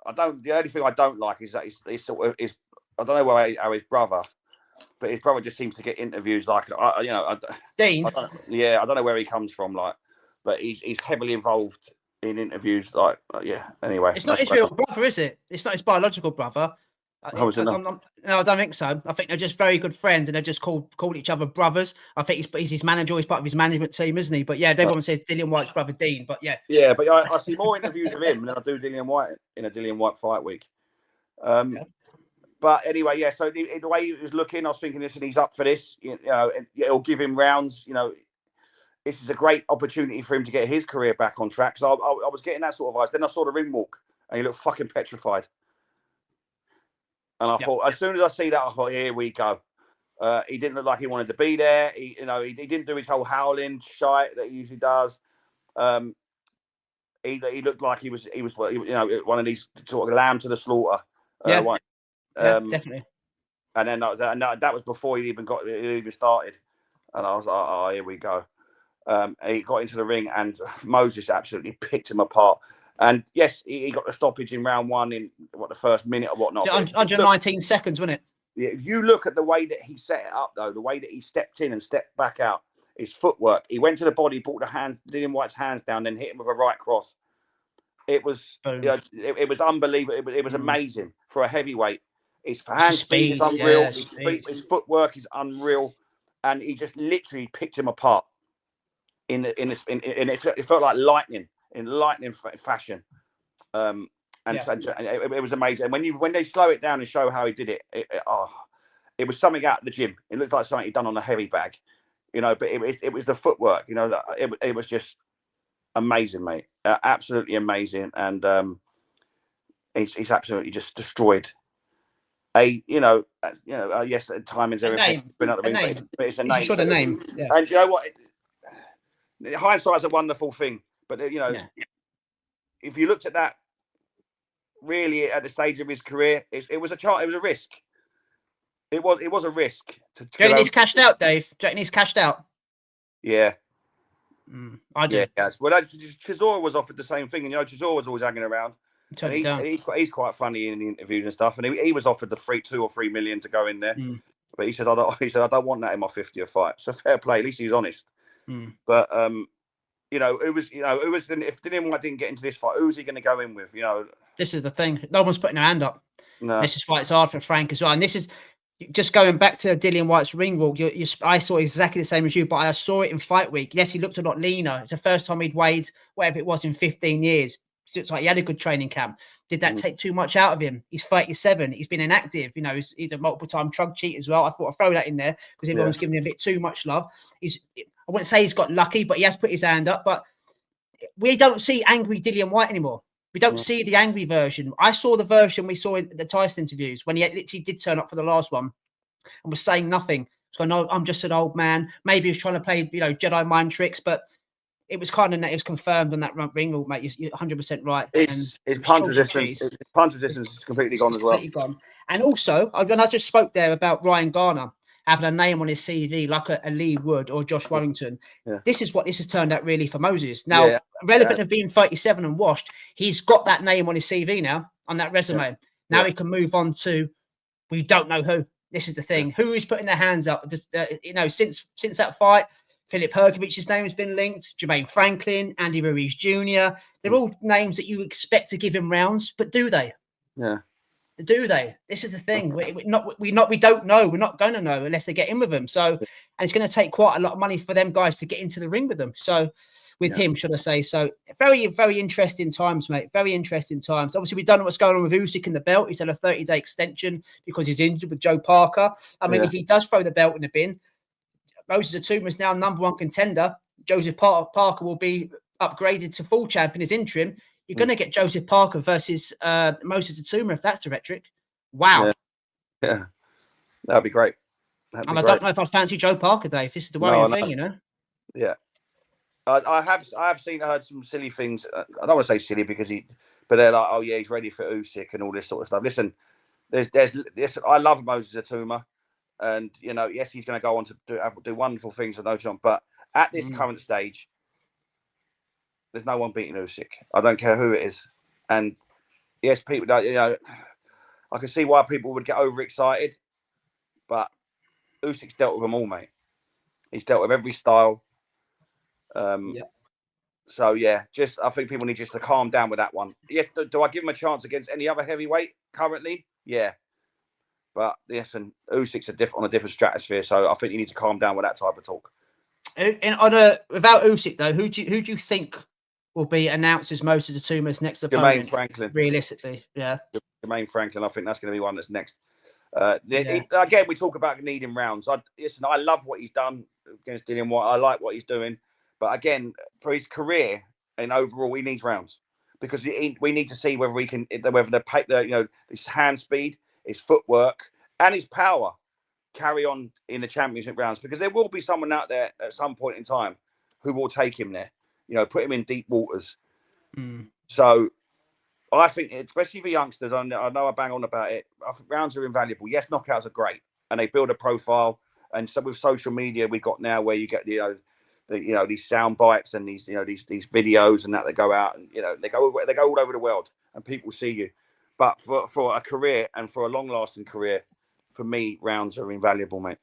only thing I don't like is that he's sort of is. I don't know how his brother, but his brother just seems to get interviews like Dean. I don't know where he comes from, like, but he's heavily involved in interviews, like, Anyway, It's not his real brother, is it? It's not his biological brother. No, I don't think so. I think they're just very good friends, and they're just called each other brothers. I think he's his manager. He's part of his management team, isn't he? But yeah, everyone says Dillian White's brother Dean. But yeah, but I see more interviews of him than I do Dillian White in a Dillian White fight week. But anyway, yeah. So the way he was looking, I was thinking, listen, he's up for this. It'll give him rounds. This is a great opportunity for him to get his career back on track. So I was getting that sort of eyes. Then I saw the ring walk, and he looked fucking petrified. And I thought, as soon as I see that, I thought, here we go. He didn't look like he wanted to be there. He didn't do his whole howling shite that he usually does. He looked like he was one of these sort of lamb to the slaughter. Definitely. And then that was before he even started. And I was like, oh, here we go. He got into the ring, and Moses absolutely picked him apart. And yes, he got the stoppage in round one in the first minute or whatnot. 119 seconds, wasn't it? Yeah, if you look at the way that he set it up, though, the way that he stepped in and stepped back out, his footwork, he went to the body, brought Dillian White's hands down, then hit him with a right cross. It was, it was unbelievable. It was amazing for a heavyweight. His hand speed is unreal. His footwork is unreal, and he just literally picked him apart. It felt like lightning in lightning fashion. It was amazing. And when they slow it down and show how he did it, it was something out of the gym. It looked like something he'd done on a heavy bag, But it was the footwork, It was just amazing, mate. Absolutely amazing, and he's absolutely just destroyed. Yes, timing's everything. But it's a name. It's a name. Yeah. And you know what? Hindsight's a wonderful thing, but if you looked at that really at the stage of his career, it was a risk. It was a risk. Do you reckon he's cashed out, Dave? Do you reckon he's cashed out? Yeah. I do. Yeah, well, Chisora was offered the same thing, and Chisora was always hanging around. He's quite funny in the interviews and stuff, and he was offered the 2 or 3 million to go in there, but he said I don't want that in my 50th fight. So fair play. At least he was honest. But if Dillian White didn't get into this fight, who's he going to go in with? This is the thing. No one's putting their hand up. No. This is why it's hard for Frank as well. And this is just going back to Dillian White's ring walk. I saw exactly the same as you, but I saw it in fight week. Yes, he looked a lot leaner. It's the first time he'd weighed whatever it was in 15 years. It's like he had a good training camp. Did that take too much out of him? He's 37. He's been inactive. He's a multiple-time drug cheat as well. I thought I'd throw that in there because everyone's giving him a bit too much love. I wouldn't say he's got lucky, but he has put his hand up. But we don't see angry Dillian White anymore. We don't see the angry version. I saw the version we saw in the Tyson interviews when he literally did turn up for the last one and was saying nothing. He's going, no, I'm just an old man. Maybe he was trying to play, Jedi mind tricks, but it was it was confirmed on that ring walk, mate. You're 100% right. His punch resistance is completely gone as well. Gone. And also, when I just spoke there about Ryan Garner having a name on his CV like a Lee Wood or Josh Wellington. This is what this has turned out really for Moses. Now, relevant of being 37 and washed, he's got that name on his CV now, on that resume. Now he can move on to, we don't know who. This is the thing. Who is putting their hands up? Since that fight, Filip Hrgovic's name has been linked, Jermaine Franklin, Andy Ruiz Jr. They're all names that you expect to give him rounds, but do they? Yeah. Do they? This is the thing. We don't know. We're not going to know unless they get in with them. So, and it's going to take quite a lot of money for them guys to get into the ring with them. So, with him, should I say? So, very, very interesting times, mate. Very interesting times. Obviously, we don't know what's going on with Usyk in the belt. He's had a 30-day extension because he's injured with Joe Parker. I mean, if he does throw the belt in the bin, Moses Itauma is now #1 contender. Joseph Parker will be upgraded to full champion as interim. You're going to get Joseph Parker versus Moses Itauma if that's the rhetoric. Wow. Yeah. That'd be great. I don't know if I'd fancy Joe Parker, Dave. This is the worrying thing, Yeah. I have heard some silly things. I don't want to say silly but they're like, oh yeah, he's ready for Usyk and all this sort of stuff. Listen, there's I love Moses Itauma, and yes, he's going to go on to do wonderful things for no chance. But at this current stage, there's no one beating Usyk. I don't care who it is, and yes, people don't. I can see why people would get overexcited, but Usyk's dealt with them all, mate. He's dealt with every style. So yeah, I think people need just to calm down with that one. Yes, do I give him a chance against any other heavyweight currently? Yeah, but listen, Usyk's on a different stratosphere, so I think you need to calm down with that type of talk. And without Usyk though, who do you think will be announced as Moses Itauma's next opponent? Jermaine Franklin, realistically, yeah. Jermaine Franklin, I think that's going to be one that's next. Again, we talk about needing rounds. I love what he's done against Dillian Whyte. I like what he's doing. But again, for his career and overall, he needs rounds because we need to see whether his hand speed, his footwork, and his power carry on in the championship rounds. Because there will be someone out there at some point in time who will take him there, put him in deep waters. So I think, especially for youngsters, I know I bang on about it. I think rounds are invaluable. Yes, knockouts are great, and they build a profile. And so with social media, we got now where you get these sound bites and these videos and that go out and they go all over the world and people see you. But for a career and for a long lasting career, for me, rounds are invaluable, mate.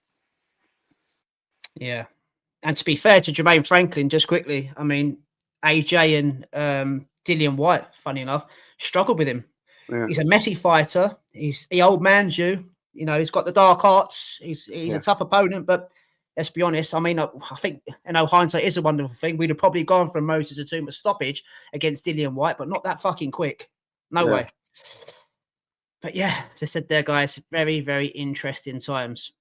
Yeah, and to be fair to Jermaine Franklin, just quickly, I mean, AJ and Dillian Whyte, funny enough, struggled with him. Yeah. He's a messy fighter. He old man's you. He's got the dark arts. He's a tough opponent, but let's be honest. I mean, I think hindsight is a wonderful thing. We'd have probably gone for a Moses Itauma stoppage against Dillian Whyte, but not that fucking quick. No way. But yeah, as I said there, guys, very, very interesting times.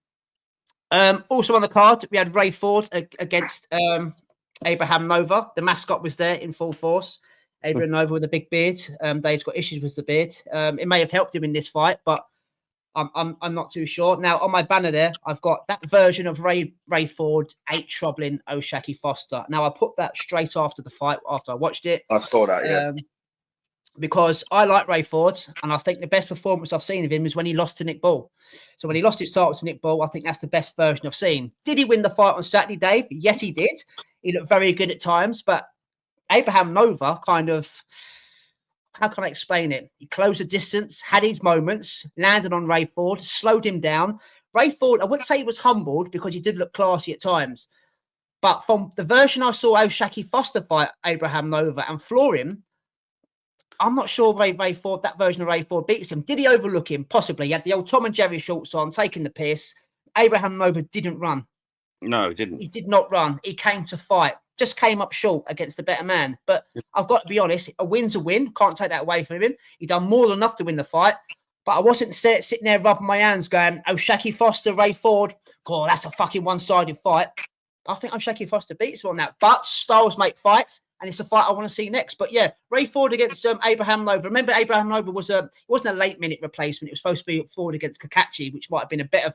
Also on the card, we had Ray Ford against Abraham Nova. The mascot was there in full force. Abraham Nova with a big beard. Dave's got issues with the beard. It may have helped him in this fight, but I'm not too sure. Now on my banner there, I've got that version of Ray Ford 8 troubling O'Shaquie Foster. Now I put that straight after the fight after I watched it. I saw that, yeah. Because I like Ray Ford, and I think the best performance I've seen of him is when he lost to Nick Ball. So when he lost his title to Nick Ball, I think that's the best version I've seen. Did he win the fight on Saturday, Dave? Yes, he did. He looked very good at times, but Abraham Nova kind of, how can I explain it? He closed the distance, had his moments, landed on Ray Ford, slowed him down. Ray Ford, I wouldn't say he was humbled because he did look classy at times. But from the version I saw O'Shaquie Foster fight Abraham Nova and floor him, I'm not sure Ray Ford, that version of Ray Ford beats him. Did he overlook him? Possibly. He had the old Tom and Jerry shorts on, taking the piss. Abraham Nova didn't run. No, he didn't. He did not run. He came to fight. Just came up short against the better man. But I've got to be honest, a win's a win. Can't take that away from him. He done more than enough to win the fight. But I wasn't sitting there rubbing my hands going, O'Shaquie Foster, Ray Ford. God, that's a fucking one-sided fight. I think O'Shaquie Foster beats him on that. But styles make fights, and it's a fight I want to see next. But yeah, Ray Ford against Abraham Nova. Remember, Abraham Nova wasn't a late-minute replacement. It was supposed to be Ford against Kakachi, which might have been a better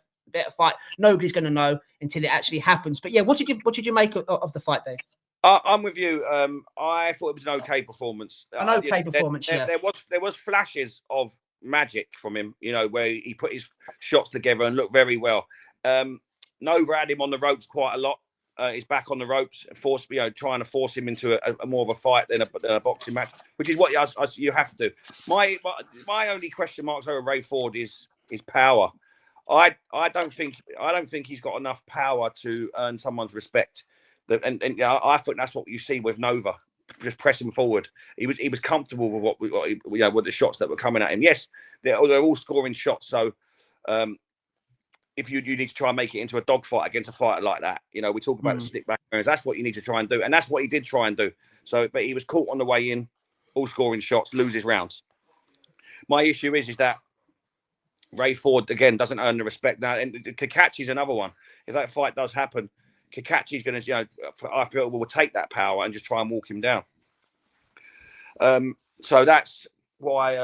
fight. Nobody's going to know until it actually happens. But yeah, what did you make of the fight, Dave? I'm with you. I thought it was an okay performance. Performance. There was flashes of magic from him, where he put his shots together and looked very well. Nova had him on the ropes quite a lot. He's back on the ropes, trying to force him into a more of a fight than a boxing match, which is what you have to do. My only question marks over Ray Ford is his power. I don't think he's got enough power to earn someone's respect. I think that's what you see with Nova, just pressing forward. He was comfortable with with the shots that were coming at him. Yes, they're all scoring shots. So if you need to try and make it into a dogfight against a fighter like that, we talk about the stick back. That's what you need to try and do, and that's what he did try and do. So, but he was caught on the way in, all scoring shots, loses rounds. My issue is that Ray Ford again doesn't earn the respect now, and Kakachi's another one. If that fight does happen, Kakachi's going to, I feel, will take that power and just try and walk him down. So that's why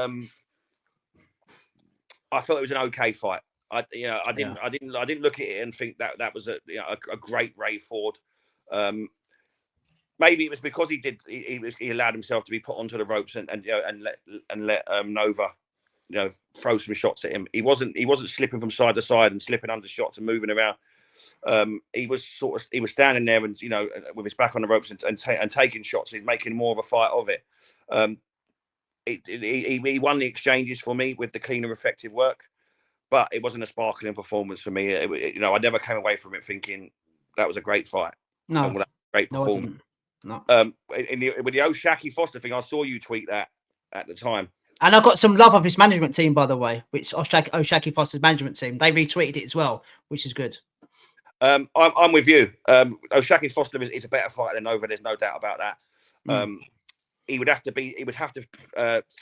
I thought it was an okay fight. I didn't look at it and think that was a great Ray Ford. maybe it was because he allowed himself to be put onto the ropes and let Nova, throw some shots at him. He wasn't slipping from side to side and slipping under shots and moving around. He was standing there and with his back on the ropes and taking shots. He's making more of a fight of it. He won the exchanges for me with the cleaner, effective work, but it wasn't a sparkling performance for me. I never came away from it thinking that was a great fight. No, great performance. No. With the O'Shaki Foster thing, I saw you tweet that at the time. And I got some love of his management team, by the way, which O'Shaki Foster's management team. They retweeted it as well, which is good. I'm with you. O'Shaki Foster is a better fighter than Nova. There's no doubt about that. He would have to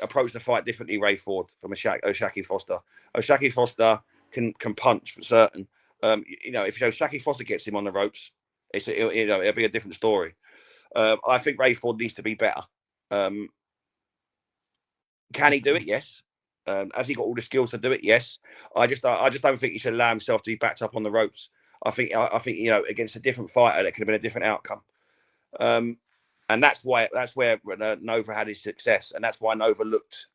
approach the fight differently, Ray Ford, from O'Shaki Foster. O'Shaki Foster can punch for certain. If O'Shaki Foster gets him on the ropes, it'll be a different story. I think Ray Ford needs to be better. Can he do it? Yes. Has he got all the skills to do it? Yes. I just don't think he should allow himself to be backed up on the ropes. I think against a different fighter, that could have been a different outcome. And that's where Nova had his success, and that's why Nova looked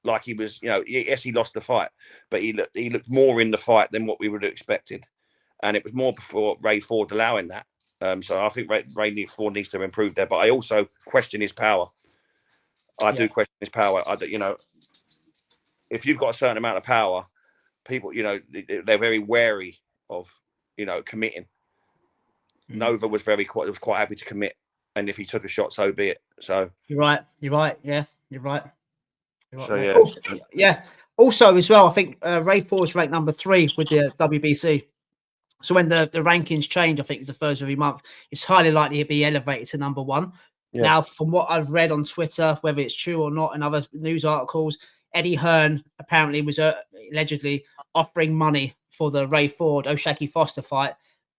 like he was. Yes, he lost the fight, but he looked more in the fight than what we would have expected, and it was more before Ray Ford allowing that. So I think Ray Ford needs to improve there, but I also question his power. I do question his power. If you've got a certain amount of power, people, they're very wary of, committing. Nova was quite happy to commit, and if he took a shot, so be it. So you're right. Yeah, you're right. So Also, as well, I think Ray Ford's ranked number 3 with the WBC. So when the rankings change, I think it's the first of every month, it's highly likely he'll be elevated to number 1. Yeah. Now, from what I've read on Twitter, whether it's true or not, and other news articles, Eddie Hearn apparently was allegedly offering money for the Ray Ford O'Shaki Foster fight,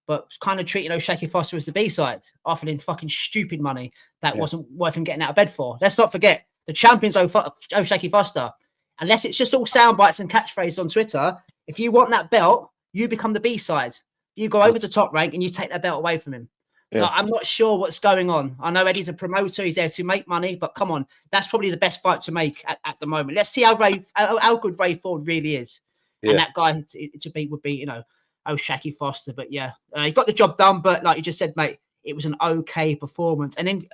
but was kind of treating O'Shaki Foster as the B-side, offering him fucking stupid money that wasn't worth him getting out of bed for. Let's not forget, the champion's O'Shaki Foster. Unless it's just all sound bites and catchphrases on Twitter, if you want that belt, you become the B-side. You go over to Top Rank and you take that belt away from him. So I'm not sure what's going on. I know Eddie's a promoter. He's there to make money. But come on, that's probably the best fight to make at the moment. Let's see how good Ray Ford really is. Yeah. And that guy to beat would be, O'Shaki Foster. But yeah, he got the job done. But like you just said, mate, it was an okay performance. And then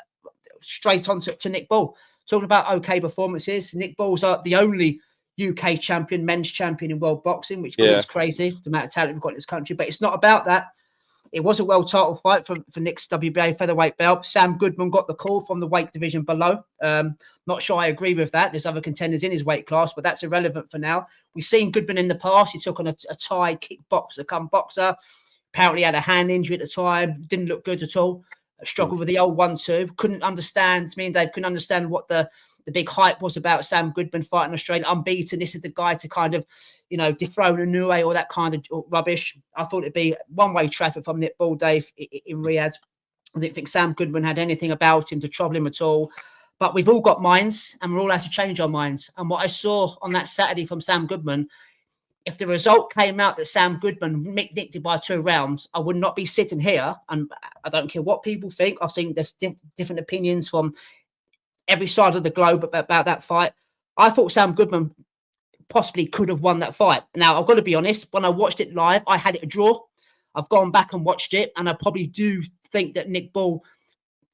straight on to Nick Bull. Talking about okay performances, Nick Bull's the only UK champion, men's champion in world boxing, which is crazy, the amount of talent we've got in this country. But it's not about that. It was a world title fight for Nick's WBA featherweight belt. Sam Goodman got the call from the weight division below. Not sure I agree with that. There's other contenders in his weight class, but that's irrelevant for now. We've seen Goodman in the past. He took on a Thai kickboxer come boxer. Apparently had a hand injury at the time. Didn't look good at all. Struggled with the old 1-2. Couldn't understand. Me and Dave couldn't understand what the big hype was about Sam Goodman fighting Australia unbeaten. This is the guy to kind of, dethrone Inoue or that kind of rubbish. I thought it'd be one-way traffic from Nick Bull, Dave, in Riyadh. I didn't think Sam Goodman had anything about him to trouble him at all. But we've all got minds and we're all allowed to change our minds. And what I saw on that Saturday from Sam Goodman, if the result came out that Sam Goodman nicked it by 2 rounds, I would not be sitting here. And I don't care what people think. I've seen there's different opinions from every side of the globe about that fight. I thought Sam Goodman possibly could have won that fight. Now, I've got to be honest, when I watched it live, I had it a draw. I've gone back and watched it, and I probably do think that Nick Bull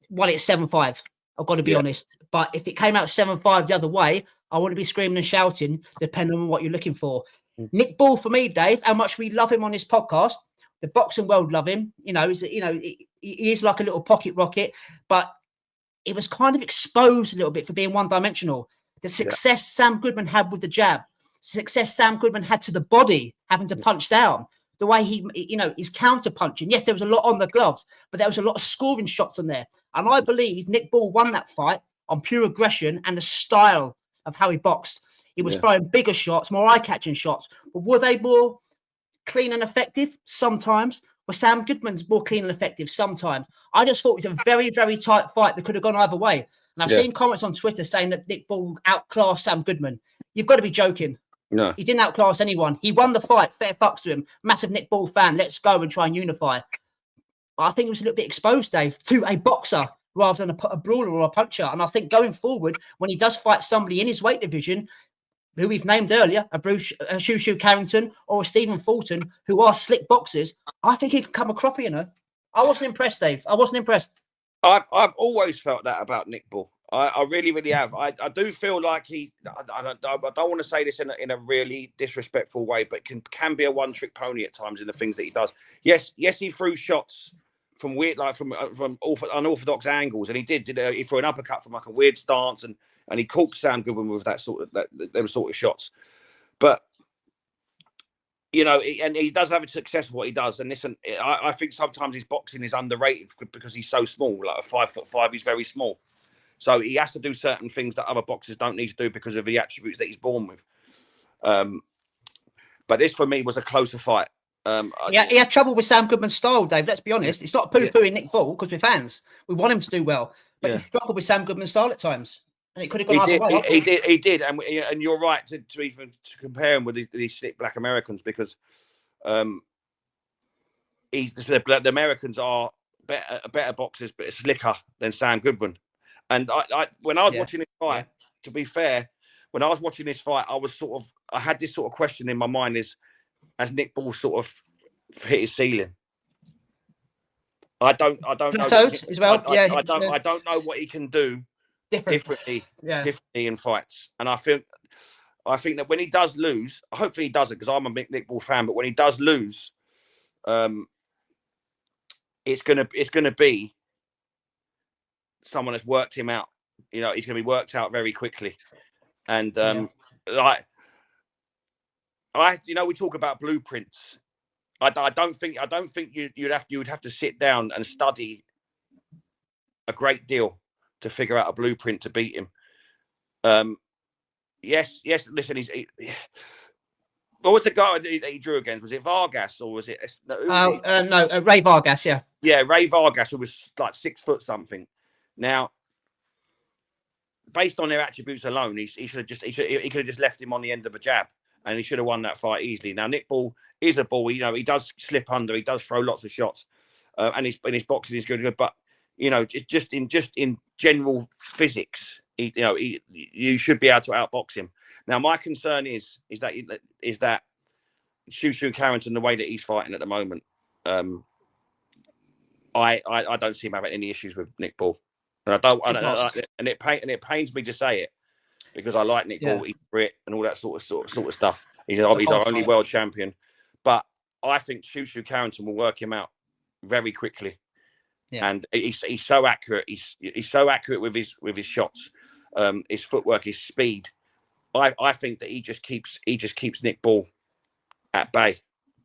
won it 7-5. I've got to be honest. But if it came out 7-5 the other way, I wouldn't be screaming and shouting, depending on what you're looking for. Nick Bull, for me, Dave, how much we love him on this podcast, the boxing world love him. He is like a little pocket rocket, but it was kind of exposed a little bit for being one-dimensional. The success Sam Goodman had with the jab, success Sam Goodman had to the body, having to punch down, the way he, his counter-punching. Yes, there was a lot on the gloves, but there was a lot of scoring shots on there. And I believe Nick Bull won that fight on pure aggression and the style of how he boxed. He was throwing bigger shots, more eye-catching shots. But were they more clean and effective? Sometimes. Well, Sam Goodman's more clean and effective sometimes. I just thought it was a very, very tight fight that could have gone either way. And I've seen comments on Twitter saying that Nick Bull outclassed Sam Goodman. You've got to be joking. No. He didn't outclass anyone. He won the fight. Fair fucks to him. Massive Nick Bull fan. Let's go and try and unify. I think it was a little bit exposed, Dave, to a boxer, rather than a brawler or a puncher. And I think going forward, when he does fight somebody in his weight division, who we've named earlier, a Shu Shu Carrington or a Stephen Fulton, who are slick boxers, I think he can come a cropper, you know. I wasn't impressed, Dave. I wasn't impressed. I've always felt that about Nick Bull. I really, really have. I do feel like I don't want to say this in a really disrespectful way, but can be a one-trick pony at times in the things that he does. Yes, he threw shots from weird, like from unorthodox angles, and he threw an uppercut from like a weird stance, and he caught Sam Goodwin with them sort of shots. But you know, and he does have a success with what he does. And listen, I think sometimes his boxing is underrated because he's so small. Like a 5'5", he's very small. So he has to do certain things that other boxers don't need to do because of the attributes that he's born with. But this, for me, was a closer fight. He had trouble with Sam Goodman's style, Dave. Let's be honest. It's not poo-pooing Nick Bull because we're fans. We want him to do well. But he struggled with Sam Goodman's style at times. And it could have gone either way. He did. And you're right to compare him with these slick black Americans because the Americans are better boxers, but slicker than Sam Goodwin. And when I was watching this fight, to be fair, when I was watching this fight, I had this sort of question in my mind: has Nick Bull sort of hit his ceiling? I don't know as well. I don't know what he can do differently in fights. And I think that when he does lose, hopefully he doesn't, because I'm a big Nick Bull fan. But when he does lose, it's gonna be someone that's worked him out. You know, he's going to be worked out very quickly. And we talk about blueprints. I don't think you'd have to sit down and study a great deal to figure out a blueprint to beat him. Yes. Listen, what was the guy that he drew against? Was it Vargas or was it? No, Ray Vargas. Yeah, Ray Vargas, who was like 6 foot something. Now, based on their attributes alone, he could have just left him on the end of a jab, and he should have won that fight easily. Now, Nick Bull is a bull. You know, he does slip under, he does throw lots of shots, and his boxing is good. But you know, just in general physics, you should be able to outbox him. Now, my concern is that Shu Shu Carrington, the way that he's fighting at the moment, I don't see him having any issues with Nick Bull. And it pains me to say it because I like Nick Bull, he's Brit and all that sort of stuff. He's our only world champion, but I think Shu Shu Carrington will work him out very quickly. Yeah. And he's so accurate. He's so accurate with his shots, his footwork, his speed. I think that he just keeps Nick Bull at bay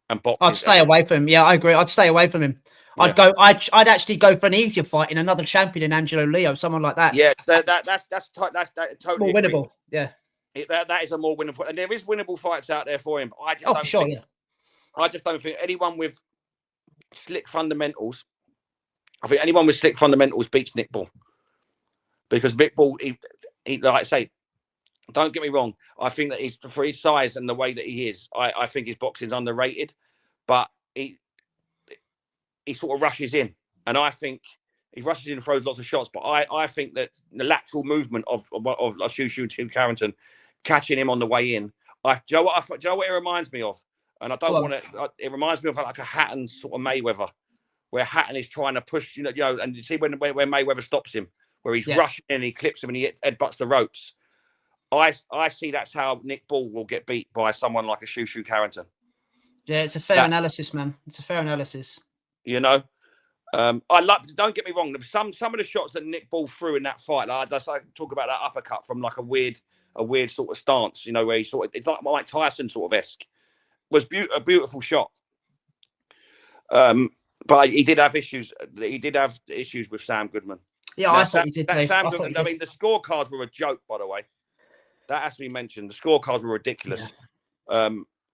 and boxes. I'd stay away from him. Yeah, I agree. I'd stay away from him. I'd actually go for an easier fight in another champion in Angelo Leo, someone like that. Yeah, that's totally more winnable. Yeah, that is a more winnable, and there is winnable fights out there for him. I just don't think anyone with slick fundamentals. I think anyone with slick fundamentals beats Nick Bull, because Nick Bull, he like I say, don't get me wrong. I think that for his size and the way that he is, I think his boxing's underrated, but he sort of rushes in, and I think he rushes in and throws lots of shots. But I think that the lateral movement of Shu Shu Carrington, catching him on the way in, do you know what it reminds me of? And I don't want to. It reminds me of like a Hatton sort of Mayweather, where Hatton is trying to push, and you see when Mayweather stops him, where he's rushing in, he clips him, and he headbutts the ropes. I see that's how Nick Bull will get beat by someone like a Shu Shu Carrington. Yeah, it's a fair analysis, man. It's a fair analysis. You know, don't get me wrong. Some of the shots that Nick Bull threw in that fight, like I talk about that uppercut from like a weird sort of stance, you know, where it's like Mike Tyson sort of esque, was a beautiful shot. But he did have issues. He did have issues with Sam Goodman. Yeah, I thought he did. Sam Goodman. I mean, the scorecards were a joke, by the way. That has to be mentioned. The scorecards were ridiculous. Yeah.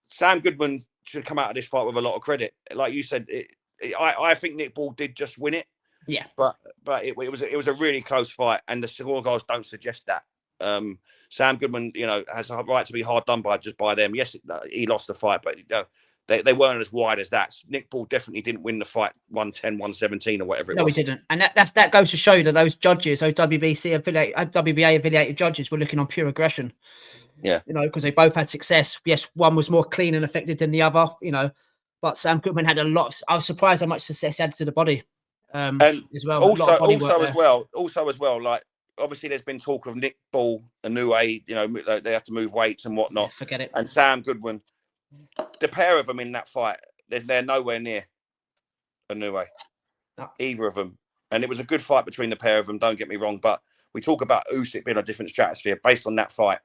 Sam Goodman should come out of this fight with a lot of credit. Like you said, I think Nick Bull did just win it. Yeah. But it was a really close fight, and the scorecards don't suggest that. Sam Goodman, has a right to be hard done by them. Yes, he lost the fight, but they weren't as wide as that. Nick Ball definitely didn't win the fight 110, 117 or whatever it was. No, he didn't. And that goes to show you that those judges, those WBA affiliated judges were looking on pure aggression. Yeah. You know, because they both had success. Yes, one was more clean and effective than the other, you know, but Sam Goodman had a lot. I was surprised how much success he added to the body and as well. Also as well, like, obviously there's been talk of Nick Ball, Inoue, you know, they have to move weights and whatnot. Yeah, forget it. And Sam Goodwin, the pair of them in that fight, they're nowhere near Inoue, either of them. And it was a good fight between the pair of them, don't get me wrong. But we talk about Usyk being on a different stratosphere. Based on that fight,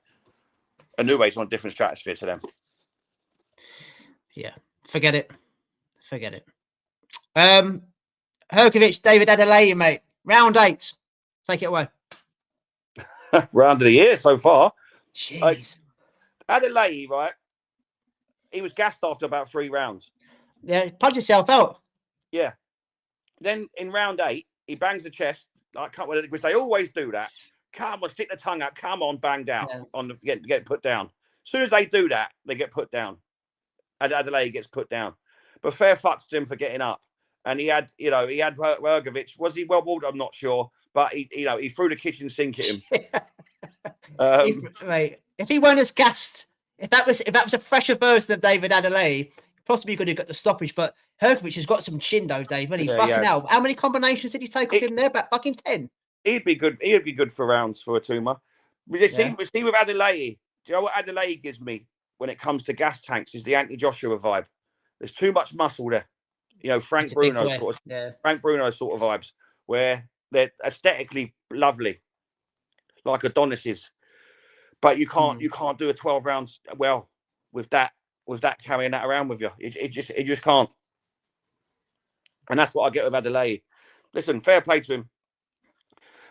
Inoue's on a different stratosphere to them. Yeah, forget it. Hrgovic, David Adelaide, mate. Round 8. Take it away. Round of the year so far. Jeez. Adelaide, right? He was gassed after about 3 rounds. Yeah, punch yourself out. Yeah. Then in round 8, he bangs the chest, like, which they always do that. Come on, stick the tongue out. Come on, banged out. Yeah. Get put down. As soon as they do that, they get put down. And Adelaide gets put down. But fair fuck to him for getting up. And he had Hrgovic. Was he well walled? I'm not sure. But he threw the kitchen sink at him. If he weren't as gassed, if that was a fresher version of David Adelaide, possibly could have got the stoppage. But Hrgovic has got some chin though, Dave. And he's fucking hell. How many combinations did he take off him there? About fucking 10. He'd be good. He'd be good for rounds for Itauma. See with Adelaide. Do you know what Adelaide gives me when it comes to gas tanks? Is the Anthony Joshua vibe. There's too much muscle there. You know, Frank Bruno sort of vibes, where they're aesthetically lovely, like Adonis's. But you can't do a 12 rounds well with that carrying that around with you. It just can't. And that's what I get with Adelaide. Listen, fair play to him.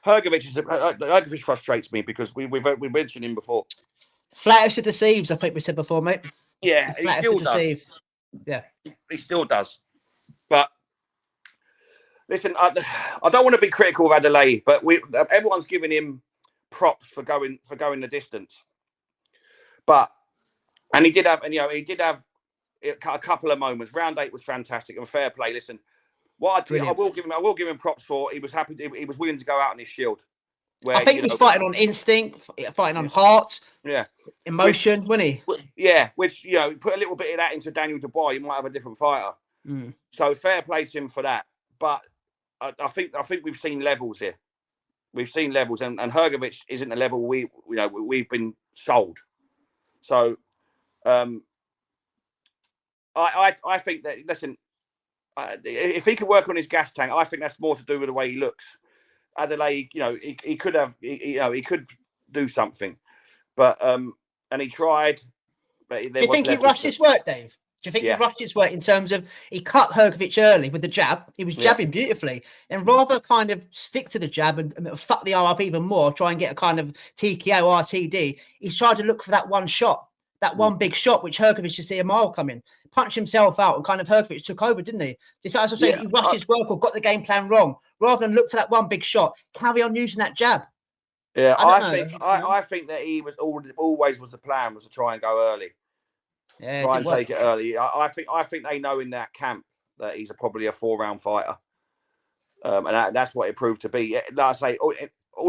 Hrgovic frustrates me because we mentioned him before. Flatters to deceives, I think we said before, mate. Yeah, he still does. Yeah, he still does. But listen, I don't want to be critical of Adelaide, but everyone's giving him props for going the distance. And he did have a couple of moments. Round 8 was fantastic and fair play. Listen, I will give him props for. He was happy. He was willing to go out on his shield. I think he was fighting on instinct, fighting on heart, emotion, wasn't he? Yeah, which put a little bit of that into Daniel Dubois, you might have a different fighter. So fair play to him for that. But I think we've seen levels here. We've seen levels, and Hrgovic isn't the level we've been sold. So I think that, listen, if he could work on his gas tank, I think that's more to do with the way he looks. Adelaide, he could do something, but and he tried. But do you think he rushed his work, Dave? Do you think he rushed his work in terms of he cut Hrgovic early with the jab? He was jabbing beautifully, and rather kind of stick to the jab and fuck the R up even more, try and get a kind of TKO or RTD. He's tried to look for that one shot, that one big shot, which Hrgovic should see a mile coming. Punched himself out, and kind of Hrgovic took over, didn't he? Just as I'm saying, he rushed his work or got the game plan wrong, rather than look for that one big shot. Carry on using that jab. Yeah, I think that he was always was the plan was to try and go early. Yeah, try and take it early. I think they know in that camp that he's probably a 4-round fighter, and that's what it proved to be. Like I say, all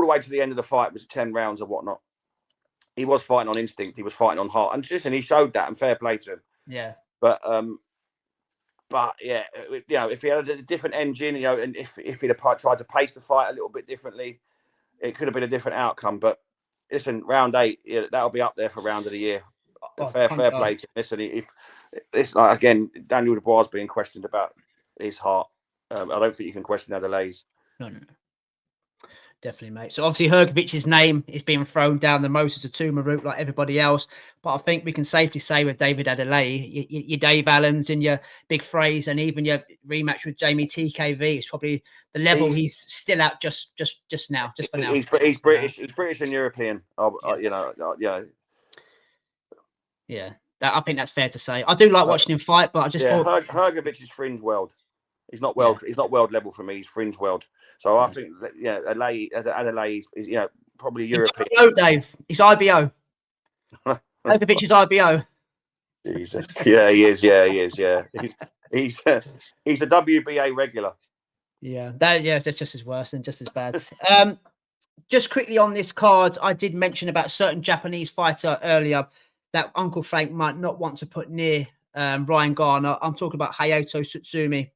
the way to the end of the fight was 10 rounds or whatnot. He was fighting on instinct. He was fighting on heart, and listen, he showed that, and fair play to him. Yeah. But yeah, if he had a different engine, and if he'd have tried to pace the fight a little bit differently, it could have been a different outcome. But listen, round 8, that'll be up there for round of the year. Fair play to him. Listen, if it's like, again, Daniel Dubois being questioned about his heart, I don't think you can question Adelaide's. No. Definitely, mate. So obviously Hrgovic's name is being thrown down the Moses Itauma route like everybody else. But I think we can safely say with David Adelaide, your Dave Allens and your Big Fraser and even your rematch with Jamie TKV is probably the level he's still at just now, just for now. He's British. He's British and European. Yeah, I think that's fair to say. I do like watching him fight, but I just thought Hrgovic is fringe world. He's not world. He's not world level for me. He's fringe world. So I think Adelaide is probably European. IBO, Dave. He's IBO. Hrgovic is IBO. Jesus. Yeah, he is. Yeah, he is. Yeah, he's a WBA regular. Yeah, that's just as worse and just as bad. Just quickly on this card, I did mention about a certain Japanese fighter earlier that Uncle Frank might not want to put near Ryan Garner. I'm talking about Hayato Tsutsumi.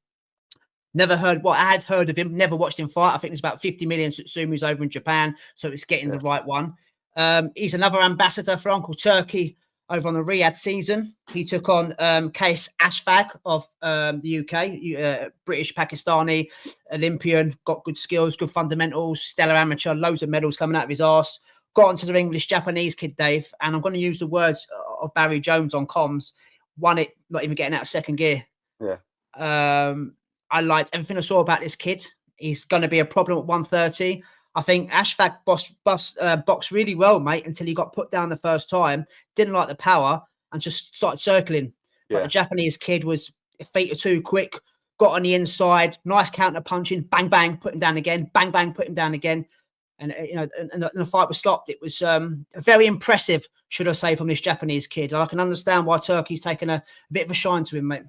Never heard what I had heard of him, never watched him fight. I think there's about 50 million Tsutsumis over in Japan, so it's getting the right one. He's another ambassador for Uncle Turkey over on the Riyadh season. He took on Case Ashfaq of the UK, British Pakistani Olympian, got good skills, good fundamentals, stellar amateur, loads of medals coming out of his arse. Got onto the English Japanese kid, Dave, and I'm going to use the words of Barry Jones on comms. Won it, not even getting out of second gear. Yeah. I liked everything I saw about this kid. He's going to be a problem at 130. I think Ashfaq boxed really well, mate, until he got put down the first time. Didn't like the power and just started circling. Yeah. But the Japanese kid was a feet or two quick, got on the inside, nice counter punching, bang, bang, put him down again, bang, bang, put him down again. And, and the fight was stopped. It was very impressive, should I say, from this Japanese kid. And I can understand why Turkey's taken a bit of a shine to him, mate.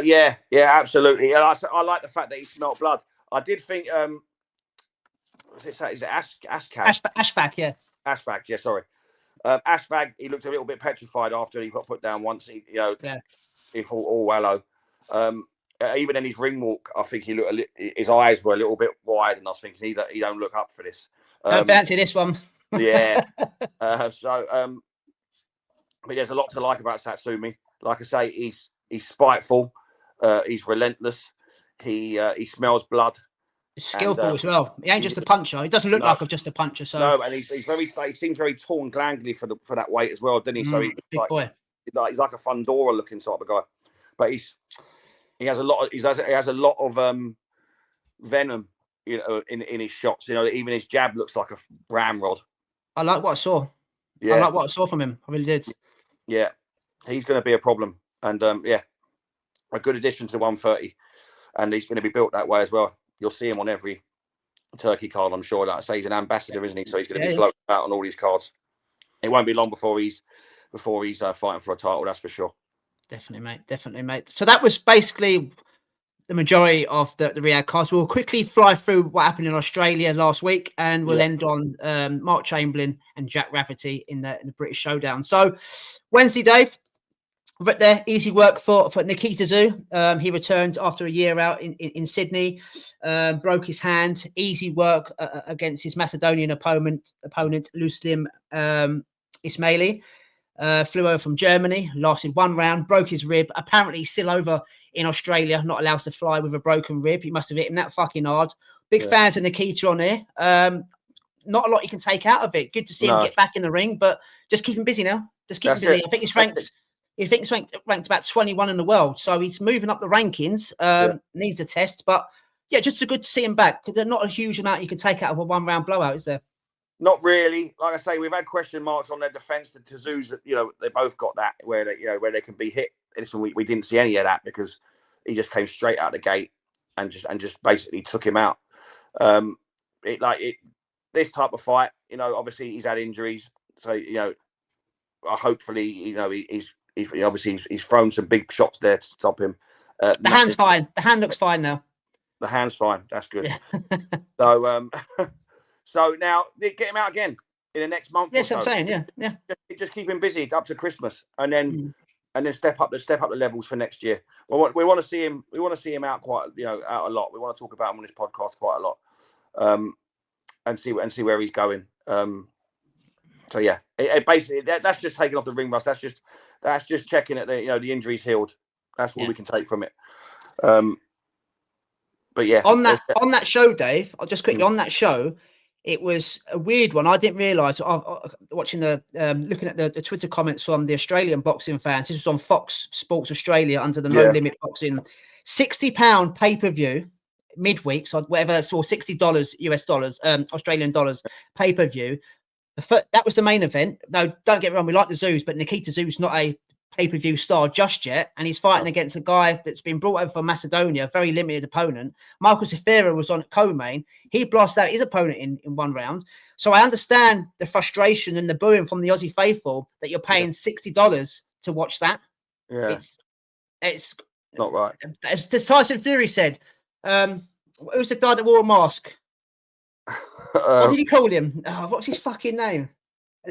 Yeah, absolutely. And I like the fact that he smelled blood. I did think, is it Ashfaq, yeah. Ashfaq, yeah, sorry. Ashfaq, he looked a little bit petrified after he got put down once. He thought, oh, hello. Even in his ring walk, I think he looked his eyes were a little bit wide, and I was thinking he don't look up for this. Don't fancy this one. Yeah. But there's a lot to like about Tsutsumi. Like I say, he's spiteful. He's relentless. He smells blood. He's skillful as well. He ain't just a puncher. He doesn't look like just a puncher. So no, and he's very. He seems very tall and gangly for that weight as well, doesn't he? So he's big boy. He's like a Fundora looking sort of guy, but he has a lot of venom, in his shots. Even his jab looks like a ramrod. I like what I saw. Yeah. I like what I saw from him. I really did. Yeah, he's going to be a problem, and a good addition to the 130, and he's going to be built that way as well. You'll see him on every Turkey card, I'm sure. Like I say, he's an ambassador, isn't he? So he's going to be floating out on all these cards. It won't be long before he's fighting for a title. That's for sure. Definitely, mate. So that was basically the majority of the Riyadh cards. We'll quickly fly through what happened in Australia last week, and we'll end on Mark Chamberlain and Jack Rafferty in the British Showdown. So Wednesday, Dave. Right there, easy work for Nikita Tszyu. He returned after a year out in Sydney, broke his hand. Easy work against his Macedonian opponent Luslim Ismaili. Flew over from Germany, lasted one round, broke his rib. Apparently, he's still over in Australia, not allowed to fly with a broken rib. He must have hit him that fucking hard. Big fans of Nikita on here. Not a lot you can take out of it. Good to see him get back in the ring, but just keep him busy now. Just keep him busy. I think he's ranked. He thinks ranked about 21 in the world, so he's moving up the rankings. Needs a test, but just good to see him back because there's not a huge amount you can take out of a one-round blowout, is there? Not really. Like I say, we've had question marks on their defense. The Tszyu's, they both got that where they can be hit. Listen, we didn't see any of that because he just came straight out the gate and just basically took him out. This type of fight, obviously he's had injuries, so hopefully he's thrown some big shots there to stop him. The hand's fine. The hand looks fine now. The hand's fine. That's good. Yeah. So now get him out again in the next month. Yes, I'm saying, yeah. Just keep him busy up to Christmas, and then step up the levels for next year. We want to see him. We want to see him out out a lot. We want to talk about him on this podcast quite a lot, and see where he's going. So yeah, basically that's just taking off the ring rust. That's just checking that the injury's healed. That's what we can take from it. But yeah, on that show, Dave, I'll just quickly on that show. It was a weird one. I didn't realise. Watching looking at the Twitter comments from the Australian boxing fans. This was on Fox Sports Australia under the No Limit Boxing. £60 pay-per-view midweek, so whatever that's for, $60 US dollars, Australian dollars pay-per-view. That was the main event. No, don't get me wrong, we like the Tszyu, but Nikita Tszyu's not a pay-per-view star just yet, and he's fighting against a guy that's been brought over from Macedonia, a very limited opponent. Michael Cifera was on co-main. He blasted out his opponent in one round. So I understand the frustration and the booing from the Aussie faithful that you're paying $60 to watch that. Yeah, it's not right. As Tyson Fury said, who's the guy that wore a mask? What did he call him? What's his fucking name?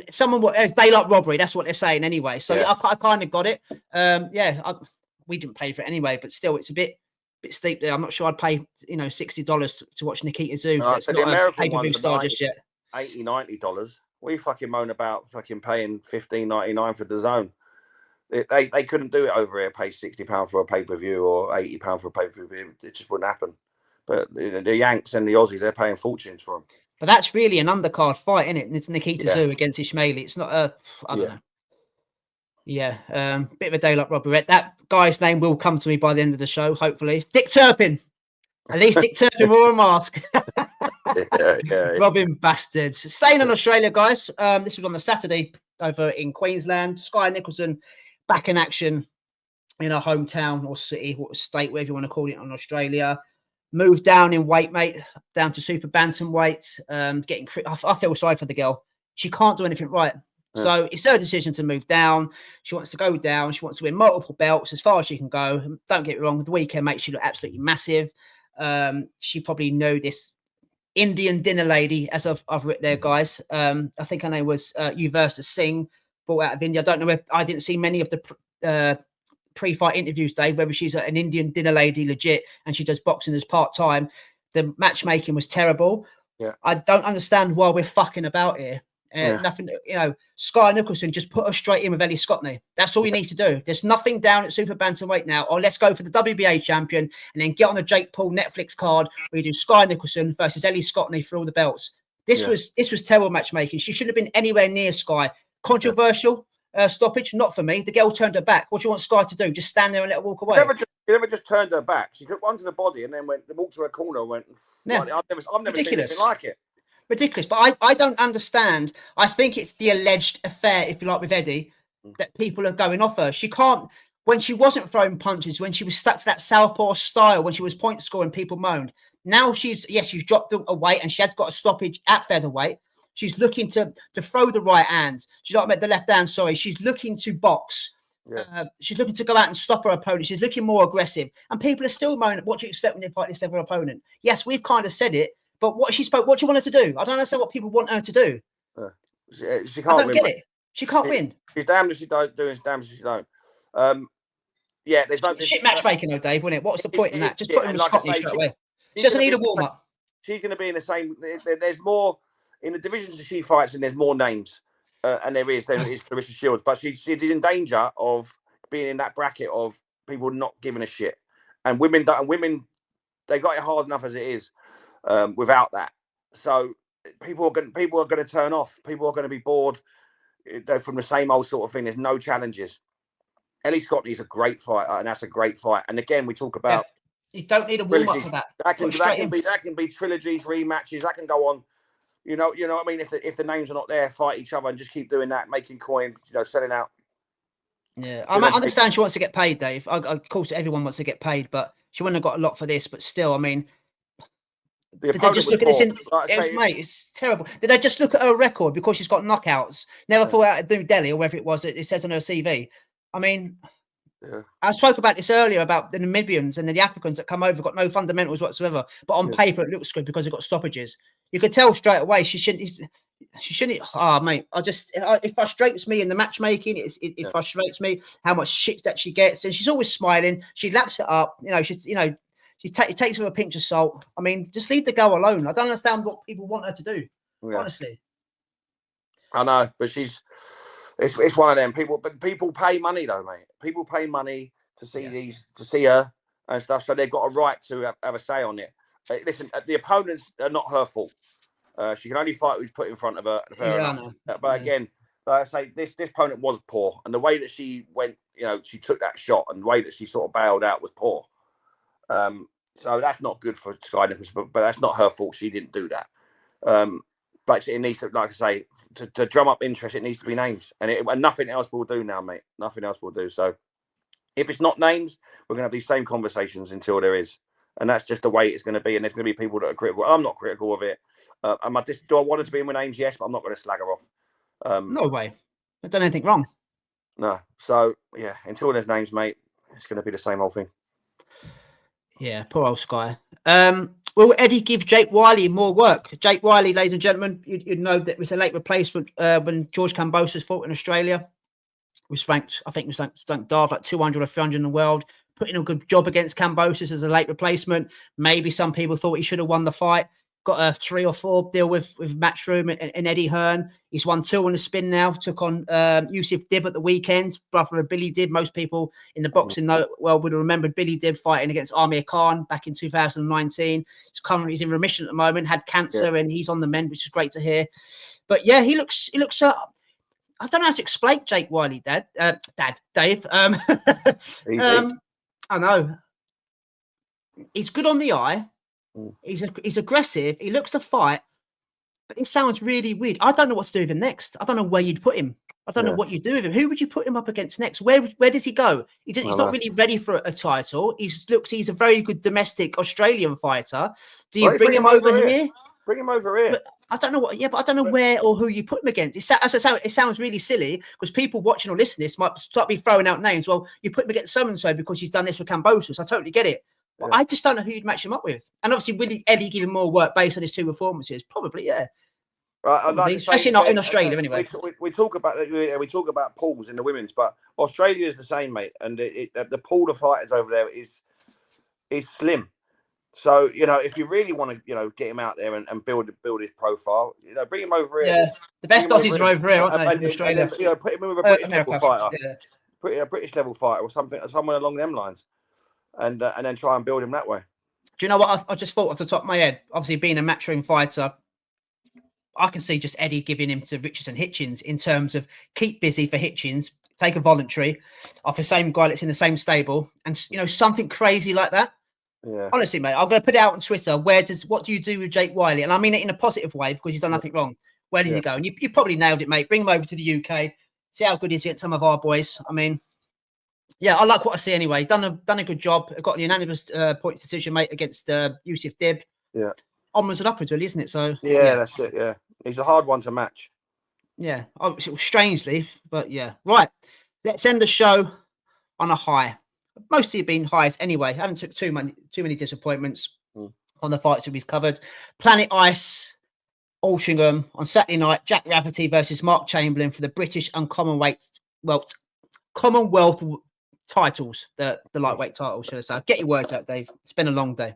Someone, daylight robbery. That's what they're saying anyway. So yeah, I kind of got it. We didn't pay for it anyway, but still, it's a bit steep there. I'm not sure I'd pay, $60 to watch Nikita Zoo. That's not a pay-per-view star just yet. $80, $90. We fucking moan about fucking paying $15.99 for the zone. They couldn't do it over here. Pay £60 for a pay-per-view or £80 for a pay-per-view. It just wouldn't happen. But the Yanks and the Aussies, they're paying fortunes for them. But that's really an undercard fight, isn't it? It's Nikita Zoo against Ishmaeli. It's not I don't know. Yeah, bit of a daylight robbery. That guy's name will come to me by the end of the show, hopefully. Dick Turpin. At least Dick Turpin wore a mask. Robbing bastards. Staying in Australia, guys. This was on the Saturday over in Queensland. Sky Nicholson back in action in our hometown or city, or state, whatever you want to call it, on Australia. Moved down in weight, mate, down to super bantamweight. I feel sorry for the girl. She can't do anything right. So it's her decision to move down. She wants to go down. She wants to win multiple belts as far as she can go. Don't get me wrong. The weekend makes she look absolutely massive. She probably knew this Indian dinner lady, as I've written there, guys. I think her name was Uversa Singh, brought out of India. I don't know if I didn't see many of the pre-fight interviews, Dave, whether she's an Indian dinner lady legit and she does boxing as part-time. The matchmaking was terrible. Yeah. I don't understand why we're fucking about here. Nothing, Sky Nicholson, just put her straight in with Ellie Scotney. That's all you need to do. There's nothing down at super bantamweight now. Or let's go for the WBA champion and then get on the Jake Paul Netflix card where you do Sky Nicholson versus Ellie Scotney for all the belts. This was terrible matchmaking. She shouldn't have been anywhere near Sky. Controversial stoppage, not for me. The girl turned her back. What do you want Sky to do? Just stand there and let her walk away? She never just turned her back. She took one to the body and then walked to her corner and went. I've never seen anything like it. Ridiculous. But I don't understand. I think it's the alleged affair, if you like, with Eddie, that people are going off her. She can't, when she wasn't throwing punches, when she was stuck to that southpaw style, when she was point scoring, people moaned. Now she's dropped a weight and she had got a stoppage at featherweight. She's looking to throw the right hand. She's not the left hand, sorry. She's looking to box. Yeah. She's looking to go out and stop her opponent. She's looking more aggressive. And people are still moaning, what do you expect when you fight this level opponent? Yes, we've kind of said it. But what do you want her to do? I don't understand what people want her to do. She can't I don't get it. She can't win. She's damned if she don't do it. She's damned if she don't. There's no shit matchmaking, though, Dave. Wouldn't it? What's the point in that? Just put her in the Scotty straight away. She doesn't need a warm up. She's going to be in the same. There's more in the divisions that she fights, and there's more names, and there is Claressa Shields, but she's in danger of being in that bracket of people not giving a shit, and women they got it hard enough as it is. Without that, so people are going to turn off. People are going to be bored from the same old sort of thing. There's no challenges. Ellie Scotney is a great fighter, and that's a great fight. And again, we talk about you don't need a warm up for that. That can be trilogies, rematches. That can go on. You know what I mean. If the names are not there, fight each other and just keep doing that, making coin. Selling out. Yeah, I understand she wants to get paid, Dave. Of course, everyone wants to get paid, but she wouldn't have got a lot for this. But still, I mean. Did they just look at this mate? It's terrible. Did they just look at her record because she's got knockouts? Never fought out at New Delhi or wherever it was. It says on her CV. I mean, I spoke about this earlier about the Namibians and the Africans that come over got no fundamentals whatsoever, but on paper it looks good because they've got stoppages. You could tell straight away she shouldn't. Oh, mate, it frustrates me in the matchmaking. It frustrates me how much shit that she gets, and she's always smiling. She laps it up. She takes her with a pinch of salt. I mean, just leave the girl alone. I don't understand what people want her to do. Yeah. Honestly, I know, but it's one of them people. But people pay money though, mate. People pay money to see her and stuff. So they've got a right to have a say on it. Listen, the opponents are not her fault. She can only fight who's put in front of her. Fair enough. But again, like I say, this opponent was poor, and the way that she went, she took that shot, and the way that she sort of bailed out was poor. So that's not good for Sky Nicholson, but that's not her fault. She didn't do that. But it needs to, like I say, to drum up interest, it needs to be names, and nothing else will do now, mate. Nothing else will do. So if it's not names, we're going to have these same conversations until there is, and that's just the way it's going to be. And there's going to be people that are critical. I'm not critical of it. Do I want it to be in my names? Yes, but I'm not going to slag her off. No way. I've done anything wrong. No. So yeah, until there's names, mate, it's going to be the same old thing. Yeah, poor old Sky. Will Eddie give Jake Wiley more work? Jake Wiley, ladies and gentlemen, you'd know that it was a late replacement when George Kambosos fought in Australia. Was ranked, I think, was ranked daft like 200 or 300 in the world. Put in a good job against Kambosos as a late replacement. Maybe some people thought he should have won the fight. Got a 3 or 4 deal with Matchroom and Eddie Hearn. He's won 2 on the spin now. Took on Yusuf Dib at the weekend, brother of Billy Dib. Most people in the boxing would have remembered Billy Dib fighting against Amir Khan back in 2019. He's in remission at the moment. Had cancer and he's on the mend, which is great to hear. But yeah, he looks. I don't know how to explain Jake Wiley, Dave. I know. He's good on the eye. He's aggressive. He looks to fight, but it sounds really weird. I don't know what to do with him next. I don't know where you'd put him. I don't know what you do with him. Who would you put him up against next? Where does he go? He's not really ready for a title. He's a very good domestic Australian fighter. Do you bring him over here? Bring him over here. But I don't know what. Yeah, but I don't know where or who you put him against. It sounds really silly because people watching or listening to this might start be throwing out names. Well, you put him against so and so because he's done this with Kambosos. I totally get it. But I just don't know who you'd match him up with. And obviously, will Eddie give him more work based on his 2 performances? Probably, yeah. Right, like especially not in Australia, anyway. We talk about pools in the women's, but Australia is the same, mate. And the pool of fighters over there is slim. So if you really want to get him out there and build his profile, bring him over here. Yeah, the best Aussies are over here, aren't they? In Australia, and then, put him with a British level fighter, a British level fighter or somewhere along them lines, and then try and build him that way. Do you know what I just thought off the top of my head? Obviously, being a matchroom fighter, I can see just Eddie giving him to Richardson Hitchens in terms of keep busy for Hitchens, take a voluntary off the same guy that's in the same stable, and something crazy like that. Yeah. Honestly, mate, I'm going to put it out on Twitter. What do you do with Jake Wiley? And I mean it in a positive way because he's done nothing wrong. Where does he go? And you probably nailed it, mate. Bring him over to the UK. See how good he is against some of our boys. I mean, yeah, I like what I see anyway. Done a good job. Got a unanimous points decision, mate, against Yusuf Dib. Yeah. Onwards and upwards, really, isn't it? So yeah, that's it. Yeah, he's a hard one to match. Yeah, strangely, but yeah. Right, let's end the show on a high. Mostly been highs anyway. Haven't took too many disappointments on the fights that we've covered. Planet Ice, Altrincham on Saturday night. Jack Rafferty versus Mark Chamberlain for the British and Commonwealth titles, the lightweight titles, should I say. Get your words out, Dave. It's been a long day.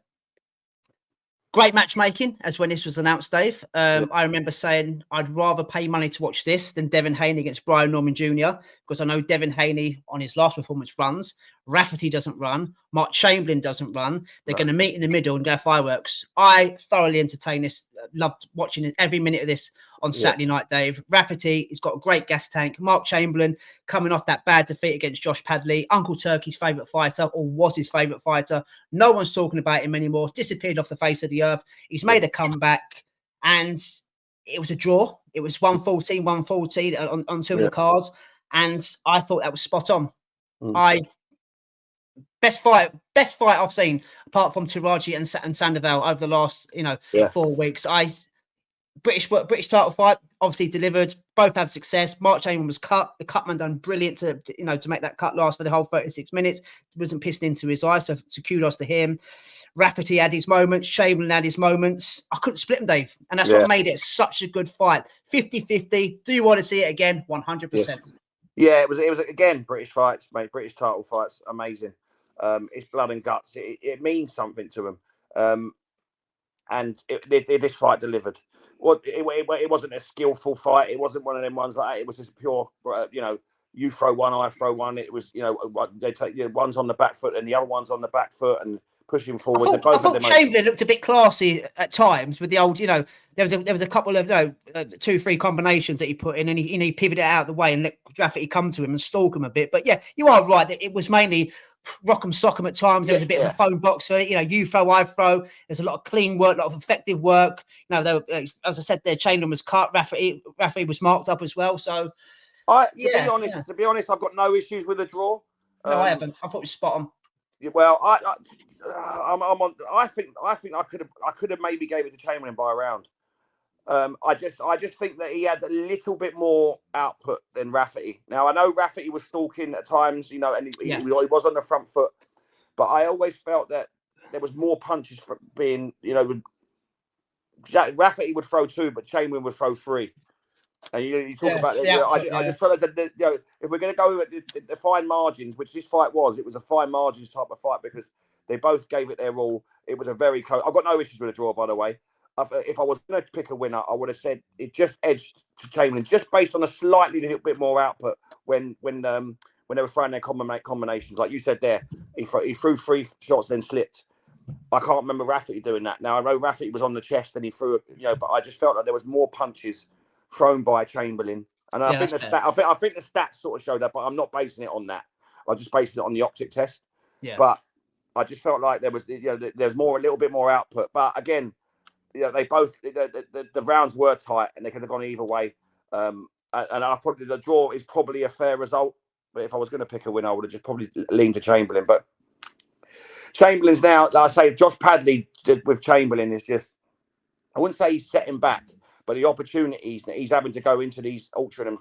Great matchmaking, as when this was announced, Dave. I remember saying I'd rather pay money to watch this than Devin Haney against Brian Norman Jr. because I know Devin Haney on his last performance runs. Rafferty doesn't run. Mark Chamberlain doesn't run. They're going to meet in the middle and go fireworks. I thoroughly entertained this. Loved watching every minute of this on Saturday night, Dave. Rafferty, he's got a great gas tank. Mark Chamberlain coming off that bad defeat against Josh Padley. Uncle Turkey's favourite fighter, or was his favourite fighter. No one's talking about him anymore. He's disappeared off the face of the earth. He's made a comeback, and it was a draw. It was 114 on 2 of the cards, and I thought that was spot on. Best fight I've seen, apart from Teraji and Sandoval over the last 4 weeks. British title fight obviously delivered. Both had success. Mark Chamberlain was cut. The cutman done brilliant to make that cut last for the whole 36 minutes. Wasn't pissed into his eye, so kudos to him. Rafferty had his moments. Chamberlain had his moments. I couldn't split them, Dave, and that's what made it such a good fight. 50-50. Do you want to see it again? 100%. Yes. Yeah, it was again British fights, mate. British title fights, amazing. It's blood and guts. It means something to them, and this fight delivered. It wasn't a skillful fight. It wasn't one of them ones like that. It was just pure, you throw one, I throw one. It was, they take one's on the back foot and the other one's on the back foot and pushing forward. I thought Chamberlain looked a bit classy at times with the old, there was a couple of 2-3 combinations that he put in, and he pivoted out of the way and let Rafferty come to him and stalk him a bit. But yeah, you are right that it was mainly rock'em sock'em at times. There was a bit of a phone box for it. You throw, I throw. There's a lot of clean work, a lot of effective work. As I said, there Chamberlain was cut. Rafferty was marked up as well. So, to be honest, I've got no issues with the draw. No, I haven't. I thought it was spot on. Well, I think I could have maybe gave it to Chamberlain by a round. I just think that he had a little bit more output than Rafferty. Now I know Rafferty was stalking at times, you know, and he was on the front foot, but I always felt that there was more punches for being, you know, Rafferty would throw 2, but Chamberlain would throw 3. And you talk about it. I just felt that, you know, if we're going to go with the fine margins, which this fight was, it was a fine margins type of fight because they both gave it their all. It was a very close. I've got no issues with a draw, by the way. If I was going to pick a winner, I would have said it just edged to Chamberlain, just based on a slightly little bit more output when they were throwing their combinations. Like you said there, he threw 3 shots, then slipped. I can't remember Rafferty doing that. Now I know Rafferty was on the chest and he threw, you know, but I just felt like there was more punches thrown by Chamberlain, and I think the stats sort of showed that, but I'm not basing it on that. I'm just basing it on the optic test. Yeah. But I just felt like there was, you know, there's a little bit more output. But again, you know, they both the rounds were tight and they could have gone either way. And the draw is probably a fair result. But if I was going to pick a winner, I would have just probably leaned to Chamberlain. But Chamberlain's now, like I say, Josh Padley with Chamberlain is just, I wouldn't say he's setting back, but the opportunities he's having to go into these ultra and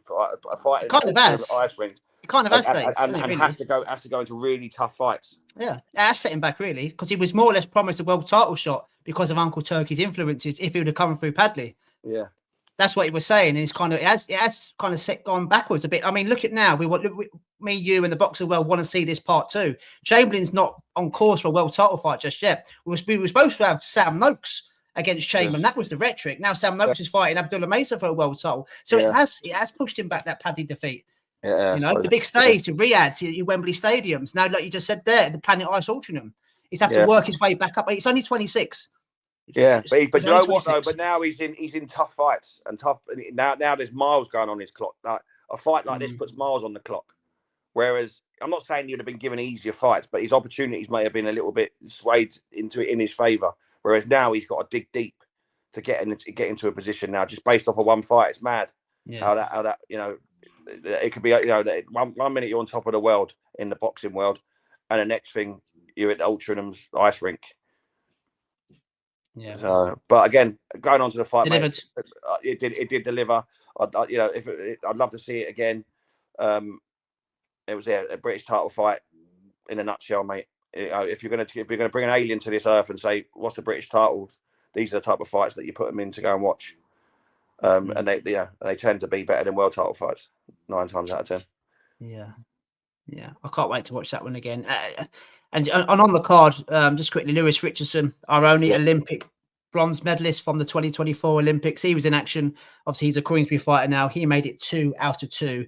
fighting ice rings. He kind of has, Dave, and has to go into really tough fights. Yeah, that's setting back really, because he was more or less promised a world title shot because of Uncle Turkey's influences if he would have come through Padley. Yeah, that's what he was saying, and it's kind of it has kind of gone backwards a bit. I mean, look at now. Me, you, and the boxer world want to see this part 2. Chamberlain's not on course for a world title fight just yet. We were supposed to have Sam Noakes against Chamberlain. That was the rhetoric. Now Sam Noakes is fighting Abdullah Mesa for a world title. So it has pushed him back, that Padley defeat. Yeah, you know, the big stage, the Riyadh, your Wembley stadiums. Now, like you just said there, the Planet Ice Ultranum. He's have to work his way back up. It's only 26. Yeah, but you know what though? But now he's in tough fights and tough. Now there's miles going on his clock. Like a fight like this puts miles on the clock. Whereas I'm not saying you'd have been given easier fights, but his opportunities may have been a little bit swayed into it in his favour. Whereas now he's got to dig deep to get into a position now, just based off of one fight. It's mad how that you know, it could be, you know, one minute you're on top of the world in the boxing world, and the next thing you're at the Ultranum's ice rink. Yeah. So, but again, going on to the fight, delivered. Mate, it did deliver. You know, I'd love to see it again. It was a British title fight in a nutshell, mate. You know, if you're gonna bring an alien to this earth and say, what's the British titles? These are the type of fights that you put them in to go and watch. And they tend to be better than world title fights 9 times out of 10. Yeah, I can't wait to watch that one again. And on the card, just quickly, Lewis Richardson, our only Olympic bronze medalist from the 2024 Olympics. He was in action. Obviously, he's a Queensbury fighter now. He made it 2 out of 2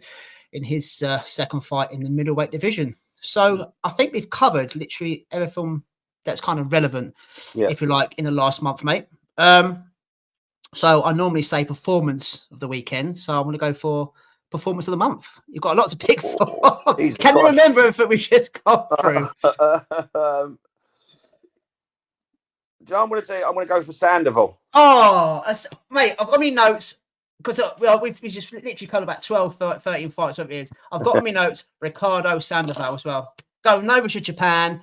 in his second fight in the middleweight division. So I think we've covered literally everything that's kind of relevant, if you like, in the last month, mate. So I normally say performance of the weekend. So I'm going to go for performance of the month. You've got a lot to pick for. Can you remember if we just got through? I'm going to go for Sandoval. Oh, mate, I've got my notes because we've just literally covered about 12, 13 fights, whatever it is. I've got on my notes Ricardo Sandoval as well. Going over to Japan,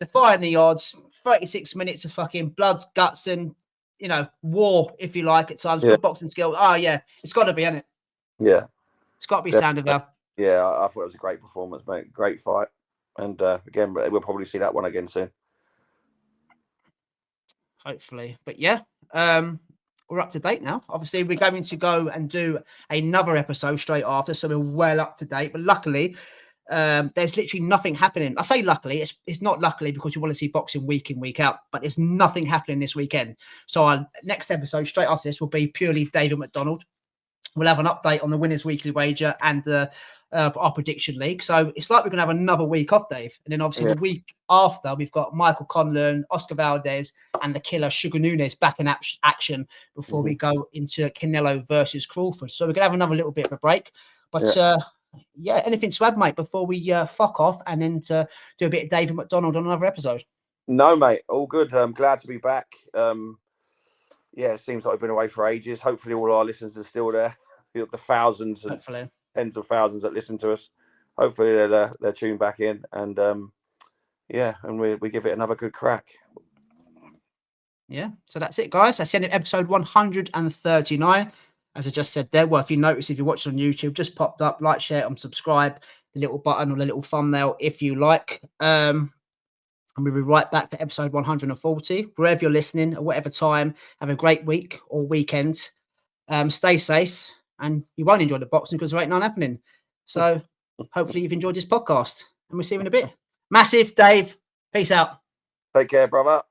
defying the odds, 36 minutes of fucking bloods, guts, and, you know, war, if you like, at times. Good boxing skill. Oh, yeah, it's got to be, hasn't it? Yeah. It's got to be Sandoval. Yeah, I thought it was a great performance, mate. Great fight. And again, we'll probably see that one again soon. Hopefully. But yeah, we're up to date now. Obviously, we're going to go and do another episode straight after, so we're well up to date. But luckily, there's literally nothing happening. I say luckily, it's not luckily because you want to see boxing week in, week out, but there's nothing happening this weekend. So our next episode straight after this will be purely David McDonald. We'll have an update on the Winners Weekly Wager and our prediction league. So it's like we're going to have another week off, Dave. And then obviously the week after, we've got Michael Conlon, Oscar Valdez, and the killer Sugar Nunes back in action before we go into Canelo versus Crawford. So we're going to have another little bit of a break. But anything to add, mate, before we fuck off and then to do a bit of David McDonald on another episode? No, mate. All good. I'm glad to be back. It seems like we've been away for ages. Hopefully all our listeners are still there. The thousands and tens of thousands that listen to us. Hopefully they're tuned back in. And and we give it another good crack. Yeah, so that's it, guys. That's the end of episode 139. As I just said there, well, if you notice, if you're watching on YouTube, just popped up, like, share, and subscribe, the little button or the little thumbnail if you like. And we'll be right back for episode 140. Wherever you're listening, at whatever time, have a great week or weekend. Stay safe, and you won't enjoy the boxing because there ain't none happening. So hopefully you've enjoyed this podcast, and we'll see you in a bit. Massive, Dave. Peace out. Take care, brother.